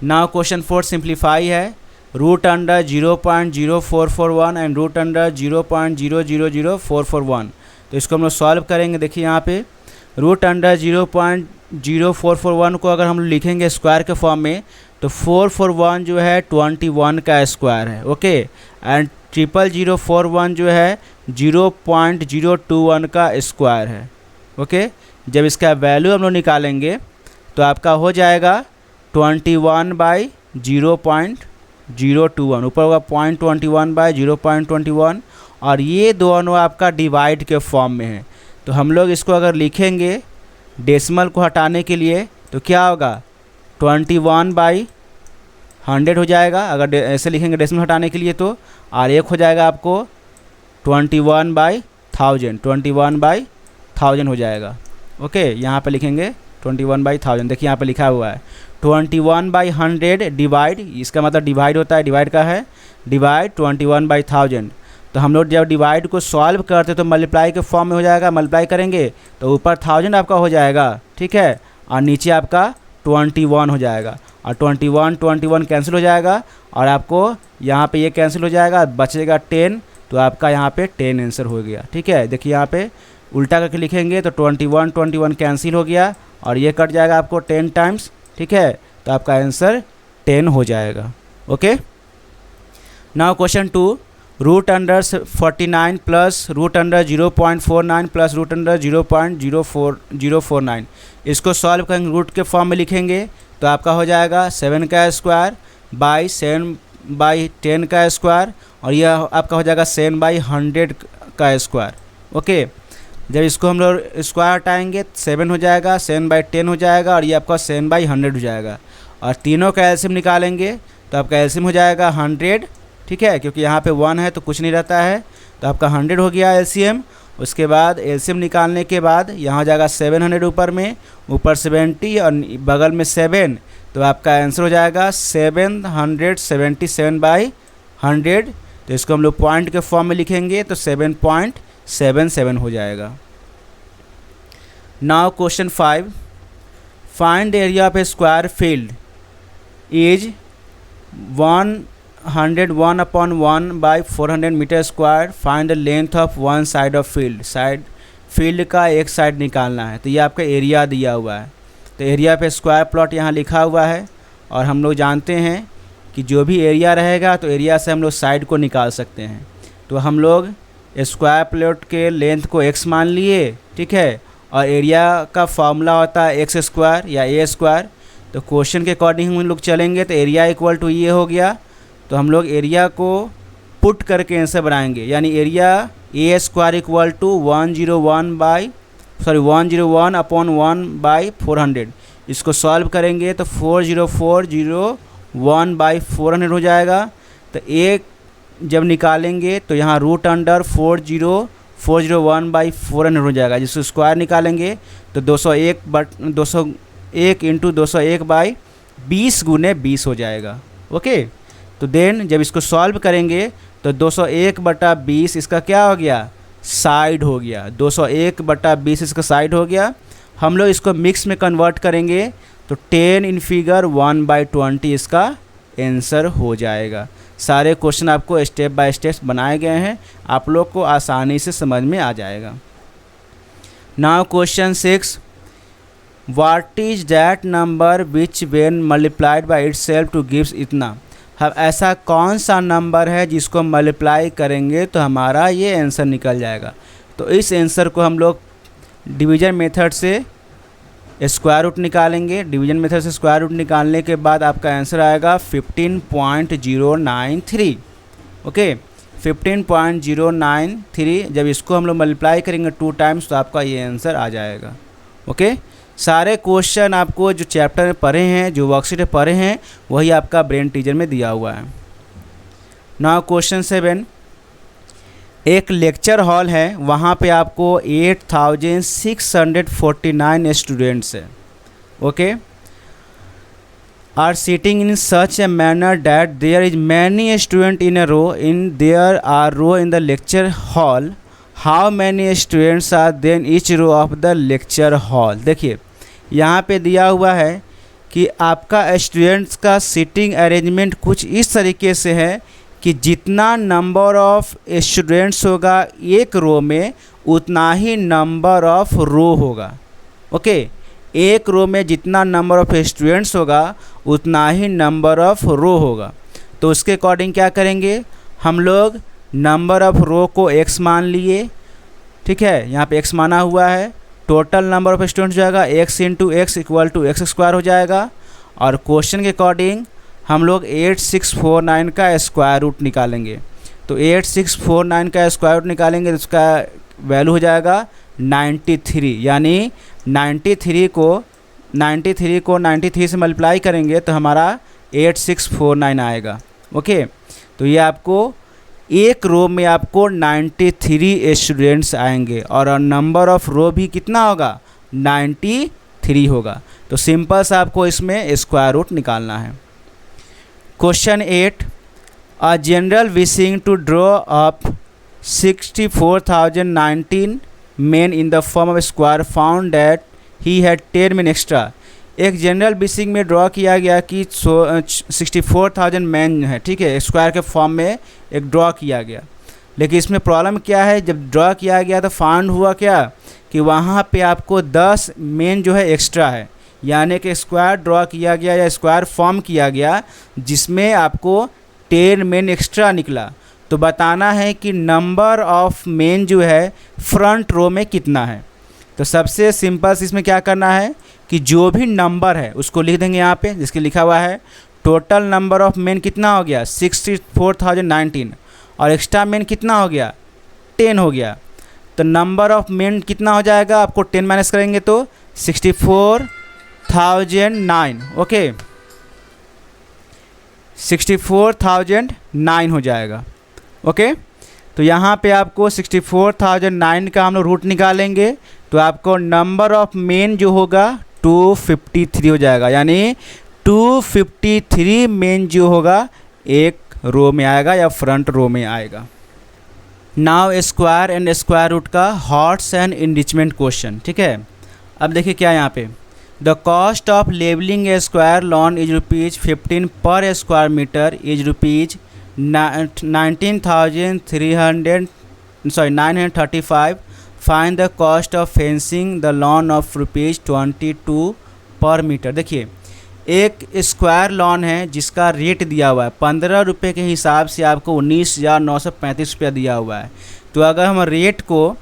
नाउ क्वेश्चन 4 सिंप्लीफाई है। √0.0441 एंड √0.000441। तो इसको हम लोग सॉल्व करेंगे। देखिए यहाँ पे √0.0441 को अगर हम लिखेंगे स्क्वायर के फॉर्म में तो 441 जो है 21 का स्क्वायर है। ओके, एंड 00041 जो है 0.021 का स्क्वायर है। ओके, जब इसका वैल्यू हम लोग निकालेंगे तो आपका हो जाएगा 21/0.021। ऊपर होगा 0.21/0.21, और ये दोनों आपका डिवाइड के फॉर्म में है। तो हम लोग इसको अगर लिखेंगे डेसिमल को हटाने के लिए तो क्या होगा 21/100 हो जाएगा अगर ऐसे लिखेंगे डेसिमल हटाने के लिए तो। और एक हो जाएगा आपको 21/1000, 21/1000 हो जाएगा। ओके, यहाँ पे लिखेंगे 21/1000। देखिए यहाँ पे लिखा हुआ है 21/100 डिवाइड, इसका मतलब डिवाइड होता है, डिवाइड का है, डिवाइड 21/1000। तो हम लोग जब डिवाइड को सॉल्व करते तो मल्टीप्लाई के फॉर्म में हो जाएगा। मल्टीप्लाई करेंगे तो ऊपर 1000 आपका हो जाएगा, ठीक है, और नीचे आपका 21 हो जाएगा। और 21 कैंसिल हो जाएगा, और आपको यहाँ पे ये कैंसिल हो जाएगा, बचेगा 10। तो आपका यहाँ पे 10 आंसर हो गया। ठीक है, देखिए यहाँ पे उल्टा करके लिखेंगे तो 21 कैंसिल हो गया, और ये कट जाएगा आपको 10 टाइम्स। ठीक है, तो आपका आंसर 10 हो जाएगा। Okay, now question 2, √49 plus √0.49 plus √0.04049। इसको सॉल्व करेंगे, रूट के फॉर्म में लिखेंगे तो आपका हो जाएगा 7 का स्क्वायर बाई 7/10 का स्क्वायर, और यह आपका हो जाएगा 7/100 का स्क्वायर। ओके, जब इसको हम लोग स्क्वायर हटाएंगे 7 हो जाएगा, 7/10 हो जाएगा, और ये आपका 7/100 हो जाएगा। और तीनों का एलसीएम निकालेंगे तो आपका एलसीएम हो जाएगा 100। ठीक है, क्योंकि यहाँ पे 1 है तो कुछ नहीं रहता है, तो आपका 100 हो गया एलसीएम। उसके बाद एलसीएम निकालने के बाद यहाँ हो जाएगा 700 ऊपर में, ऊपर 70 और बगल में 7, तो आपका आंसर हो जाएगा 777/100। तो इसको हम लोग पॉइंट के फॉर्म में लिखेंगे तो 7.77 हो जाएगा। Now question 5, find area of a square field is 101/1 metre square, find the length of one side of field. Field का एक साइड निकालना है, तो ये आपका एरिया दिया हुआ है। तो एरिया पे स्क्वायर प्लॉट यहाँ लिखा हुआ है, और हम लोग जानते हैं कि जो भी एरिया रहेगा तो एरिया से हम लोग साइड को निकाल सकते हैं। तो हम लोग स्क्वायर प्लॉट के लेंथ को x मान लिए, ठीक है, और एरिया का फॉर्मूला होता है x स्क्वायर या a स्क्वायर। तो क्वेश्चन के अकॉर्डिंग हम लोग चलेंगे तो एरिया इक्वल टू ये हो गया, तो हम लोग एरिया को पुट करके आंसर बनाएंगे, यानी area a square equal to 101/1/400। इसको सॉल्व करेंगे तो 40401/400 हो जाएगा। तो एक जब निकालेंगे तो यहाँ रूट अंडर 40401/400 हो जाएगा, जिसको स्क्वायर निकालेंगे तो 201 इंटू 201/20 गुने 20 हो जाएगा। ओके, तो देन जब इसको सॉल्व करेंगे तो 201/20 इसका क्या हो गया, साइड हो गया। 201/20 इसका साइड हो गया। हम लोग इसको मिक्स में कन्वर्ट करेंगे तो 10 इन फिगर 1/20 इसका आंसर हो जाएगा। सारे क्वेश्चन आपको स्टेप बाय स्टेप बनाए गए हैं, आप लोग को आसानी से समझ में आ जाएगा। Now question 6, what is that number which when multiplied by itself two gives इतना। अब ऐसा कौन सा नंबर है जिसको मल्टीप्लाई करेंगे तो हमारा ये आंसर निकल जाएगा। तो इस आंसर को हम लोग डिवीजन मेथड से स्क्वायर रूट निकालेंगे। डिवीजन मेथड से स्क्वायर रूट निकालने के बाद आपका आंसर आएगा 15.093। ओके, 15.093। जब इसको हम लोग मल्टीप्लाई करेंगे 2 टाइम्स तो आपका ये आंसर आ जाएगा। ओके, सारे क्वेश्चन आपको जो चैप्टर में पढ़े हैं, जो वर्कशीट में पढ़े हैं, वही आपका ब्रेन टीचर में दिया हुआ है। नाउ क्वेश्चन 7, एक लेक्चर हॉल है, वहाँ पे आपको 8649 स्टूडेंट्स है। Okay, are sitting in such a manner that there is many student in a row, in there are row in the lecture hall, how many students are then each row of the lecture hall. देखिए यहाँ पे दिया हुआ है कि आपका students का seating arrangement कुछ इस तरीके से है कि जितना नंबर ऑफ स्टूडेंट्स होगा एक रो में उतना ही नंबर ऑफ रो होगा। ओके, एक रो में जितना नंबर ऑफ स्टूडेंट्स होगा उतना ही नंबर ऑफ रो होगा। तो उसके अकॉर्डिंग क्या करेंगे, हम लोग नंबर ऑफ रो को x मान लिए, ठीक है, यहाँ पे x माना हुआ है। टोटल नंबर ऑफ स्टूडेंट्स हो जाएगा x into x equal to x square हो जाएगा। और क्वेश्चन के अकॉर्डिंग हम लोग 8649 का स्क्वायर रूट निकालेंगे। तो 8649 का स्क्वायर रूट निकालेंगे तो उसका वैल्यू हो जाएगा 93, यानी 93 को 93 से मल्टीप्लाई करेंगे तो हमारा 8649 आएगा। ओके, तो ये आपको एक रो में आपको 93 स्टूडेंट्स आएंगे और नंबर ऑफ रो भी कितना होगा, 93 होगा। तो सिंपल सा आपको इसमें स्क्वायर रूट निकालना है। Question 8, a general wishing to draw up 64,019 men in the form of a square found that he had 10 men extra। एक जनरल विशिंग में ड्रॉ किया गया कि 64,000 मैन है, ठीक है, स्क्वायर के फॉर्म में एक ड्रॉ किया गया। लेकिन इसमें प्रॉब्लम क्या है, जब ड्रॉ किया गया तो फाउंड हुआ क्या कि वहाँ पे आपको 10 मेन जो है एक्स्ट्रा है, यानी कि स्क्वायर ड्रॉ किया गया या स्क्वायर फॉर्म किया गया जिसमें आपको 10 मेन एक्स्ट्रा निकला। तो बताना है कि नंबर ऑफ मेन जो है फ्रंट रो में कितना है। तो सबसे सिंपल इसमें क्या करना है कि जो भी नंबर है उसको लिख देंगे यहाँ पे, जिसके लिखा हुआ है टोटल नंबर ऑफ मेन कितना हो गया 64,019 और एक्स्ट्रा मेन कितना हो गया 10 हो गया। तो नंबर ऑफ मेन कितना हो जाएगा, आपको 10 माइनस करेंगे तो 64,009। ओके, 64,009 हो जाएगा। ओके, तो यहाँ पे आपको 64,009 का हम लोग रूट निकालेंगे तो आपको नंबर ऑफ मेन जो होगा 253 हो जाएगा, यानी 253 मेन जो होगा एक रो में आएगा या फ्रंट रो में आएगा। Now square and square root का हॉट्स एंड इनरिचमेंट क्वेश्चन, ठीक है। अब देखिए क्या यहाँ पे, the cost of levelling a square lawn is ₹15 per square metre is ₹935। Find the cost of fencing the lawn of ₹22 per metre. देखिए एक स्क्वायर लॉन है जिसका रेट दिया हुआ है 15 रुपये के हिसाब से आपको 19,935 रुपया दिया हुआ है। तो अगर हम रेट को,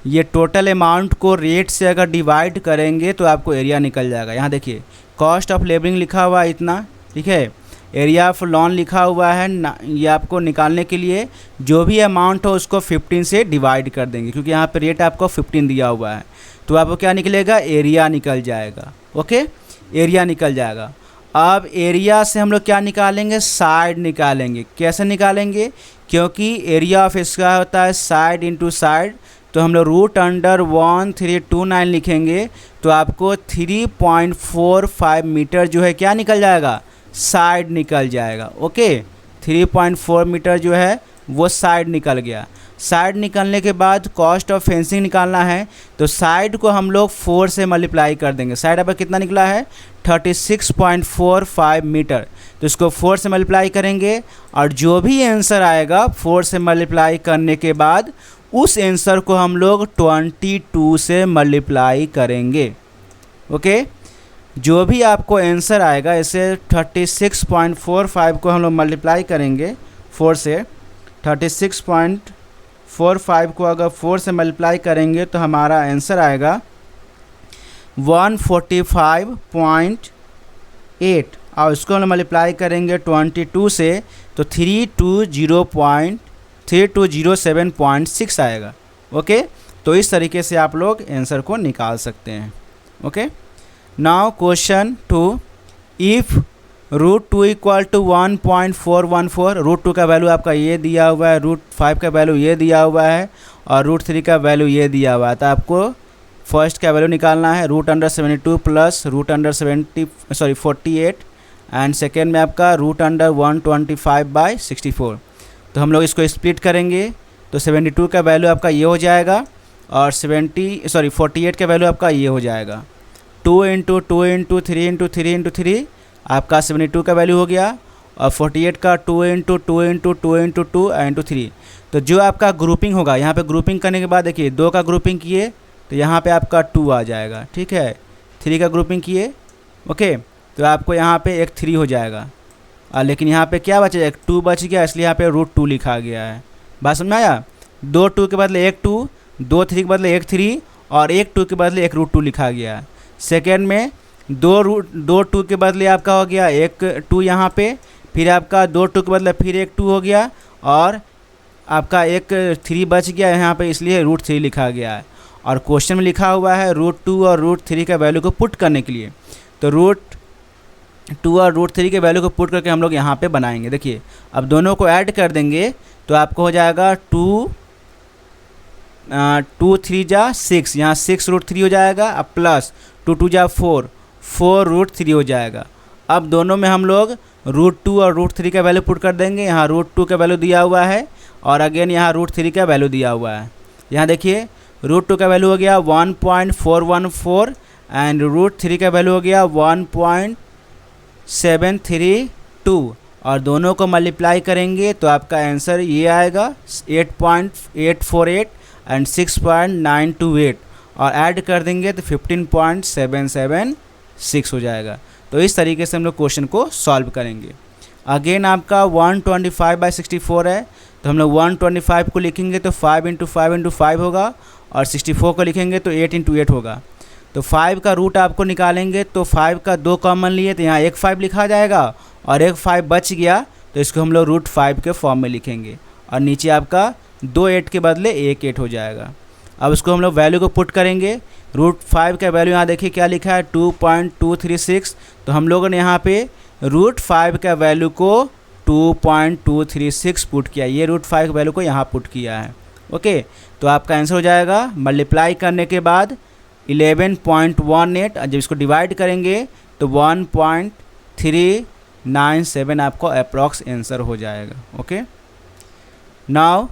ये टोटल अमाउंट को रेट से अगर डिवाइड करेंगे तो आपको एरिया निकल जाएगा। यहाँ देखिए कॉस्ट ऑफ लेबलिंग लिखा हुआ है इतना, ठीक है, एरिया ऑफ लॉन लिखा हुआ है ये आपको निकालने के लिए जो भी अमाउंट हो उसको 15 से डिवाइड कर देंगे, क्योंकि यहाँ पे रेट आपको 15 दिया हुआ है। तो आपको क्या निकलेगा, एरिया निकल जाएगा। ओके, एरिया निकल जाएगा। अब एरिया से हम लोग क्या निकालेंगे, साइड निकालेंगे। कैसे निकालेंगे, क्योंकि एरिया ऑफ स्क्वायर होता है साइड इंटू साइड, तो हम लोग √1329 लिखेंगे तो आपको 3.45 मीटर जो है क्या निकल जाएगा, साइड निकल जाएगा। ओके, 3.4 मीटर जो है वो साइड निकल गया। साइड निकलने के बाद कॉस्ट ऑफ फेंसिंग निकालना है, तो साइड को हम लोग 4 से मल्टीप्लाई कर देंगे। साइड अब कितना निकला है, 36.45 मीटर, तो इसको 4 से मल्टीप्लाई करेंगे और जो भी आंसर आएगा 4 से मल्टीप्लाई करने के बाद उस आंसर को हम लोग 22 से मल्टीप्लाई करेंगे। ओके, जो भी आपको आंसर आएगा, इसे 36.45 को हम लोग मल्टीप्लाई करेंगे 4 से, 36.45 को अगर 4 से मल्टीप्लाई करेंगे तो हमारा आंसर आएगा 145.8 और इसको हम मल्टीप्लाई करेंगे 22 से तो 3207.6 आएगा। ओके, तो इस तरीके से आप लोग आंसर को निकाल सकते हैं। ओके, नाउ क्वेश्चन 2, इफ़ √2 = 1.414, √2 का वैल्यू आपका ये दिया हुआ है, √5 का वैल्यू ये दिया हुआ है और √3 का वैल्यू ये दिया हुआ है। तो आपको फर्स्ट का वैल्यू निकालना है √72 प्लस √48 एंड सेकेंड में आपका √125/64। तो हम लोग इसको स्प्लिट करेंगे तो 72 का वैल्यू आपका ये हो जाएगा और 48 का वैल्यू आपका ये हो जाएगा। 2 × 2 × 3 × 3 × 3 आपका 72 का वैल्यू हो गया और 48 का 2 × 2 × 2 × 2 × 3। तो जो आपका ग्रुपिंग होगा, यहाँ पे ग्रुपिंग करने के बाद देखिए 2 का ग्रुपिंग किए तो यहाँ पे आपका 2 आ जाएगा, ठीक है। 3 का ग्रुपिंग किए, ओके, तो आपको यहाँ पे एक 3 हो जाएगा लेकिन यहाँ पे क्या बचेगा, एक 2 बच गया, इसलिए यहाँ पे √2 लिखा गया है। बात समझ में आया, 2 2 के बदले एक 2, 2 3 के बदले एक 3 और एक 2 के बदले एक √2 लिखा गया है। सेकेंड में 2 2 के बदले आपका हो गया एक 2 यहाँ पे, फिर आपका 2 2 के बदले फिर एक 2 हो गया और आपका एक 3 बच गया यहाँ पे, इसलिए √3 लिखा गया है। और क्वेश्चन में लिखा हुआ है √2 और √3 का वैल्यू को पुट करने के लिए, तो √2 और √3 के वैल्यू को पुट करके हम लोग यहाँ पे बनाएंगे। देखिए अब दोनों को ऐड कर देंगे तो आपको हो जाएगा 2 3 जा 6, यहाँ 6 √3 हो जाएगा, अब प्लस 2 2 जा 4 √3 हो जाएगा। अब दोनों में हम लोग √2 और √3 का वैल्यू पुट कर देंगे। यहाँ √2 का वैल्यू दिया हुआ है और अगेन यहाँ √3 का वैल्यू दिया हुआ है। यहाँ देखिए √2 का वैल्यू हो गया 1.414 एंड √3 का वैल्यू हो गया 1.732 और दोनों को मल्टीप्लाई करेंगे तो आपका आंसर ये आएगा 8.848 एंड 6.928 और ऐड कर देंगे तो 15.776 हो जाएगा। तो इस तरीके से हम लोग क्वेश्चन को सॉल्व करेंगे। अगेन आपका 125/64 है, तो हम लोग 125 को लिखेंगे तो 5 × 5 × 5 होगा और 64 को लिखेंगे तो 8 × 8 होगा। तो 5 का रूट आपको निकालेंगे तो 5 का 2 कॉमन लिए तो यहाँ एक 5 लिखा जाएगा और एक 5 बच गया तो इसको हम लोग √5 के फॉर्म में लिखेंगे और नीचे आपका 2 8 के बदले एक 8 हो जाएगा। अब इसको हम लोग वैल्यू को पुट करेंगे, √5 का वैल्यू यहाँ देखिए क्या लिखा है 2.236, तो हम लोगों ने यहाँ पे √5 का वैल्यू को 2.236 पुट किया, ये √5 वैल्यू को यहाँ पुट किया है। ओके, तो आपका आंसर हो जाएगा मल्टीप्लाई करने के बाद 11.18, जब इसको डिवाइड करेंगे तो 1.397 आपको अप्रॉक्स आंसर हो जाएगा। ओके, नाउ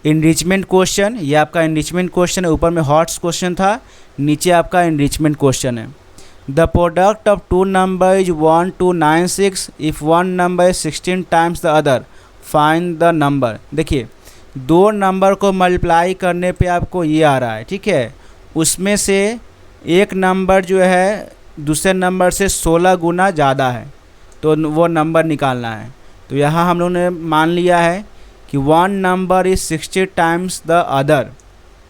इनरिचमेंट क्वेश्चन, ये आपका इनरिचमेंट क्वेश्चन है। ऊपर में हॉट्स क्वेश्चन था, नीचे आपका इनरिचमेंट क्वेश्चन है। The product of two number is 1296 if one number 16 times the other, find the number. देखिए, दो नंबर को मल्टीप्लाई करने पे आपको ये आ रहा है, ठीक है। उसमें से एक नंबर जो है दूसरे नंबर से 16 गुना ज़्यादा है, तो वो नंबर निकालना है। तो यहाँ हम लोगों ने मान लिया है कि one number is 60 times the other,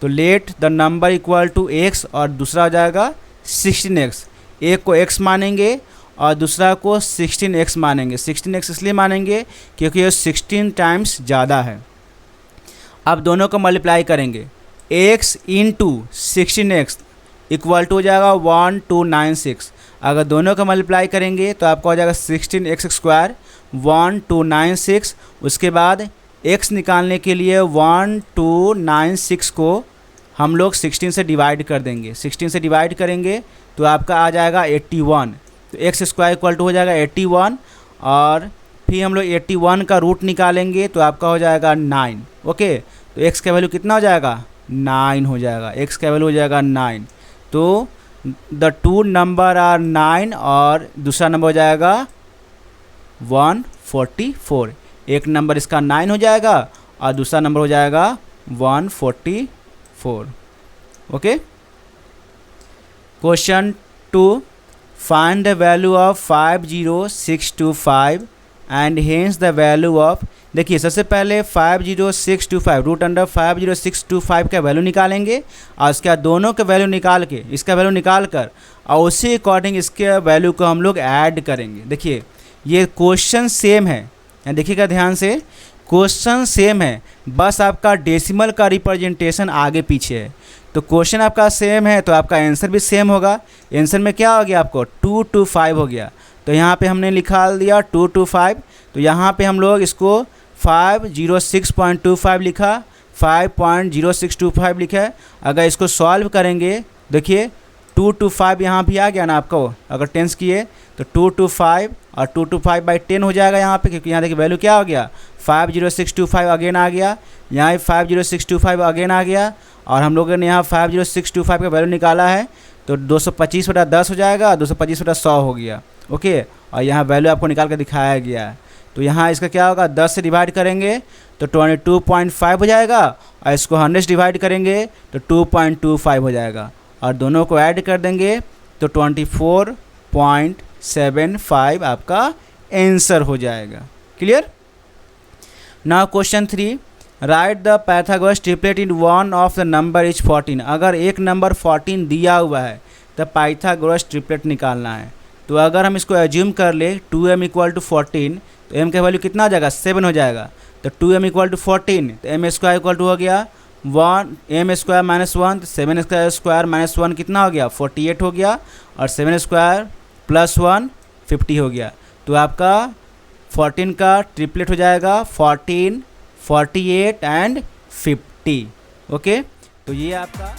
तो let the number equal to x और दूसरा हो जाएगा 16x। एक को x मानेंगे और दूसरा को 16x मानेंगे। 16x इसलिए मानेंगे क्योंकि ये 16 टाइम्स ज़्यादा है। अब दोनों को मल्टीप्लाई करेंगे, x into 16x equal to हो जाएगा 1296। अगर दोनों का मल्टीप्लाई करेंगे तो आपका हो जाएगा 16x स्क्वायर 1296। उसके बाद x निकालने के लिए 1296 को हम लोग 16 से डिवाइड कर देंगे। 16 से डिवाइड करेंगे तो आपका आ जाएगा 81, तो x स्क्वायर इक्वल टू हो जाएगा 81। और फिर हम लोग 81 का रूट निकालेंगे तो आपका हो जाएगा 9। ओके, तो x का वैल्यू कितना हो जाएगा, 9 हो जाएगा। x का वैल्यू हो जाएगा 9। तो द टू नंबर आर 9 और दूसरा नंबर हो जाएगा 144। एक नंबर इसका 9 हो जाएगा और दूसरा नंबर हो जाएगा 144। Okay, question 2, find the value of 50625 and hence the value of. देखिए, सबसे पहले 50625 रूट अंडर 50625 का वैल्यू निकालेंगे और उसके बाद दोनों के वैल्यू निकाल के इसका वैल्यू निकाल कर और उसी अकॉर्डिंग इसके वैल्यू को हम लोग ऐड करेंगे। देखिए, ये क्वेश्चन सेम है, देखिएगा ध्यान से, क्वेश्चन सेम है, बस आपका डेसिमल का रिप्रेजेंटेशन आगे पीछे है। तो क्वेश्चन आपका सेम है तो आपका आंसर भी सेम होगा। आंसर में क्या हो गया, आपको 225 हो गया। तो यहाँ पे हमने लिखा दिया 225, तो यहाँ पे हम लोग इसको 506.25 लिखा, 5.0625 लिखा है। अगर इसको सॉल्व करेंगे, देखिए 225 यहाँ भी आ गया ना आपको, अगर टेंस किए तो 225 और 225/10 हो जाएगा यहाँ पे, क्योंकि यहाँ देखिए वैल्यू क्या हो गया, 50625 अगेन आ गया, यहाँ 50625 अगेन आ गया। और हम लोगों ने यहाँ 50625 का वैल्यू निकाला है तो 225/10 हो जाएगा, 225/100 हो गया। ओके, और यहाँ वैल्यू आपको निकाल कर दिखाया गया है। तो यहाँ इसका क्या होगा, 10 से डिवाइड करेंगे तो 22.5 हो जाएगा और इसको 100 से डिवाइड करेंगे तो 2.25 हो जाएगा और दोनों को ऐड कर देंगे तो 24.75 आपका आंसर हो जाएगा। Clear. Now question 3, right the Pythagoras triplet in one of the number is 14। अगर एक नंबर 14 दिया हुआ है तो पाइथागोरस ट्रिपलेट निकालना है। तो अगर हम इसको एज्यूम कर ले 2m इक्वल टू 14, तो m का वैल्यू कितना आ जाएगा, 7 हो जाएगा। तो 2m इक्वल टू 14, तो m स्क्वायर इक्वल टू हो गया 1, m square minus 1, 7 square minus 1 कितना हो गया, 48 हो गया। और 7 स्क्वायर प्लस 1 50 हो गया। तो आपका 14 का ट्रिपलेट हो जाएगा 14, 48 एंड 50। ओके, तो ये आपका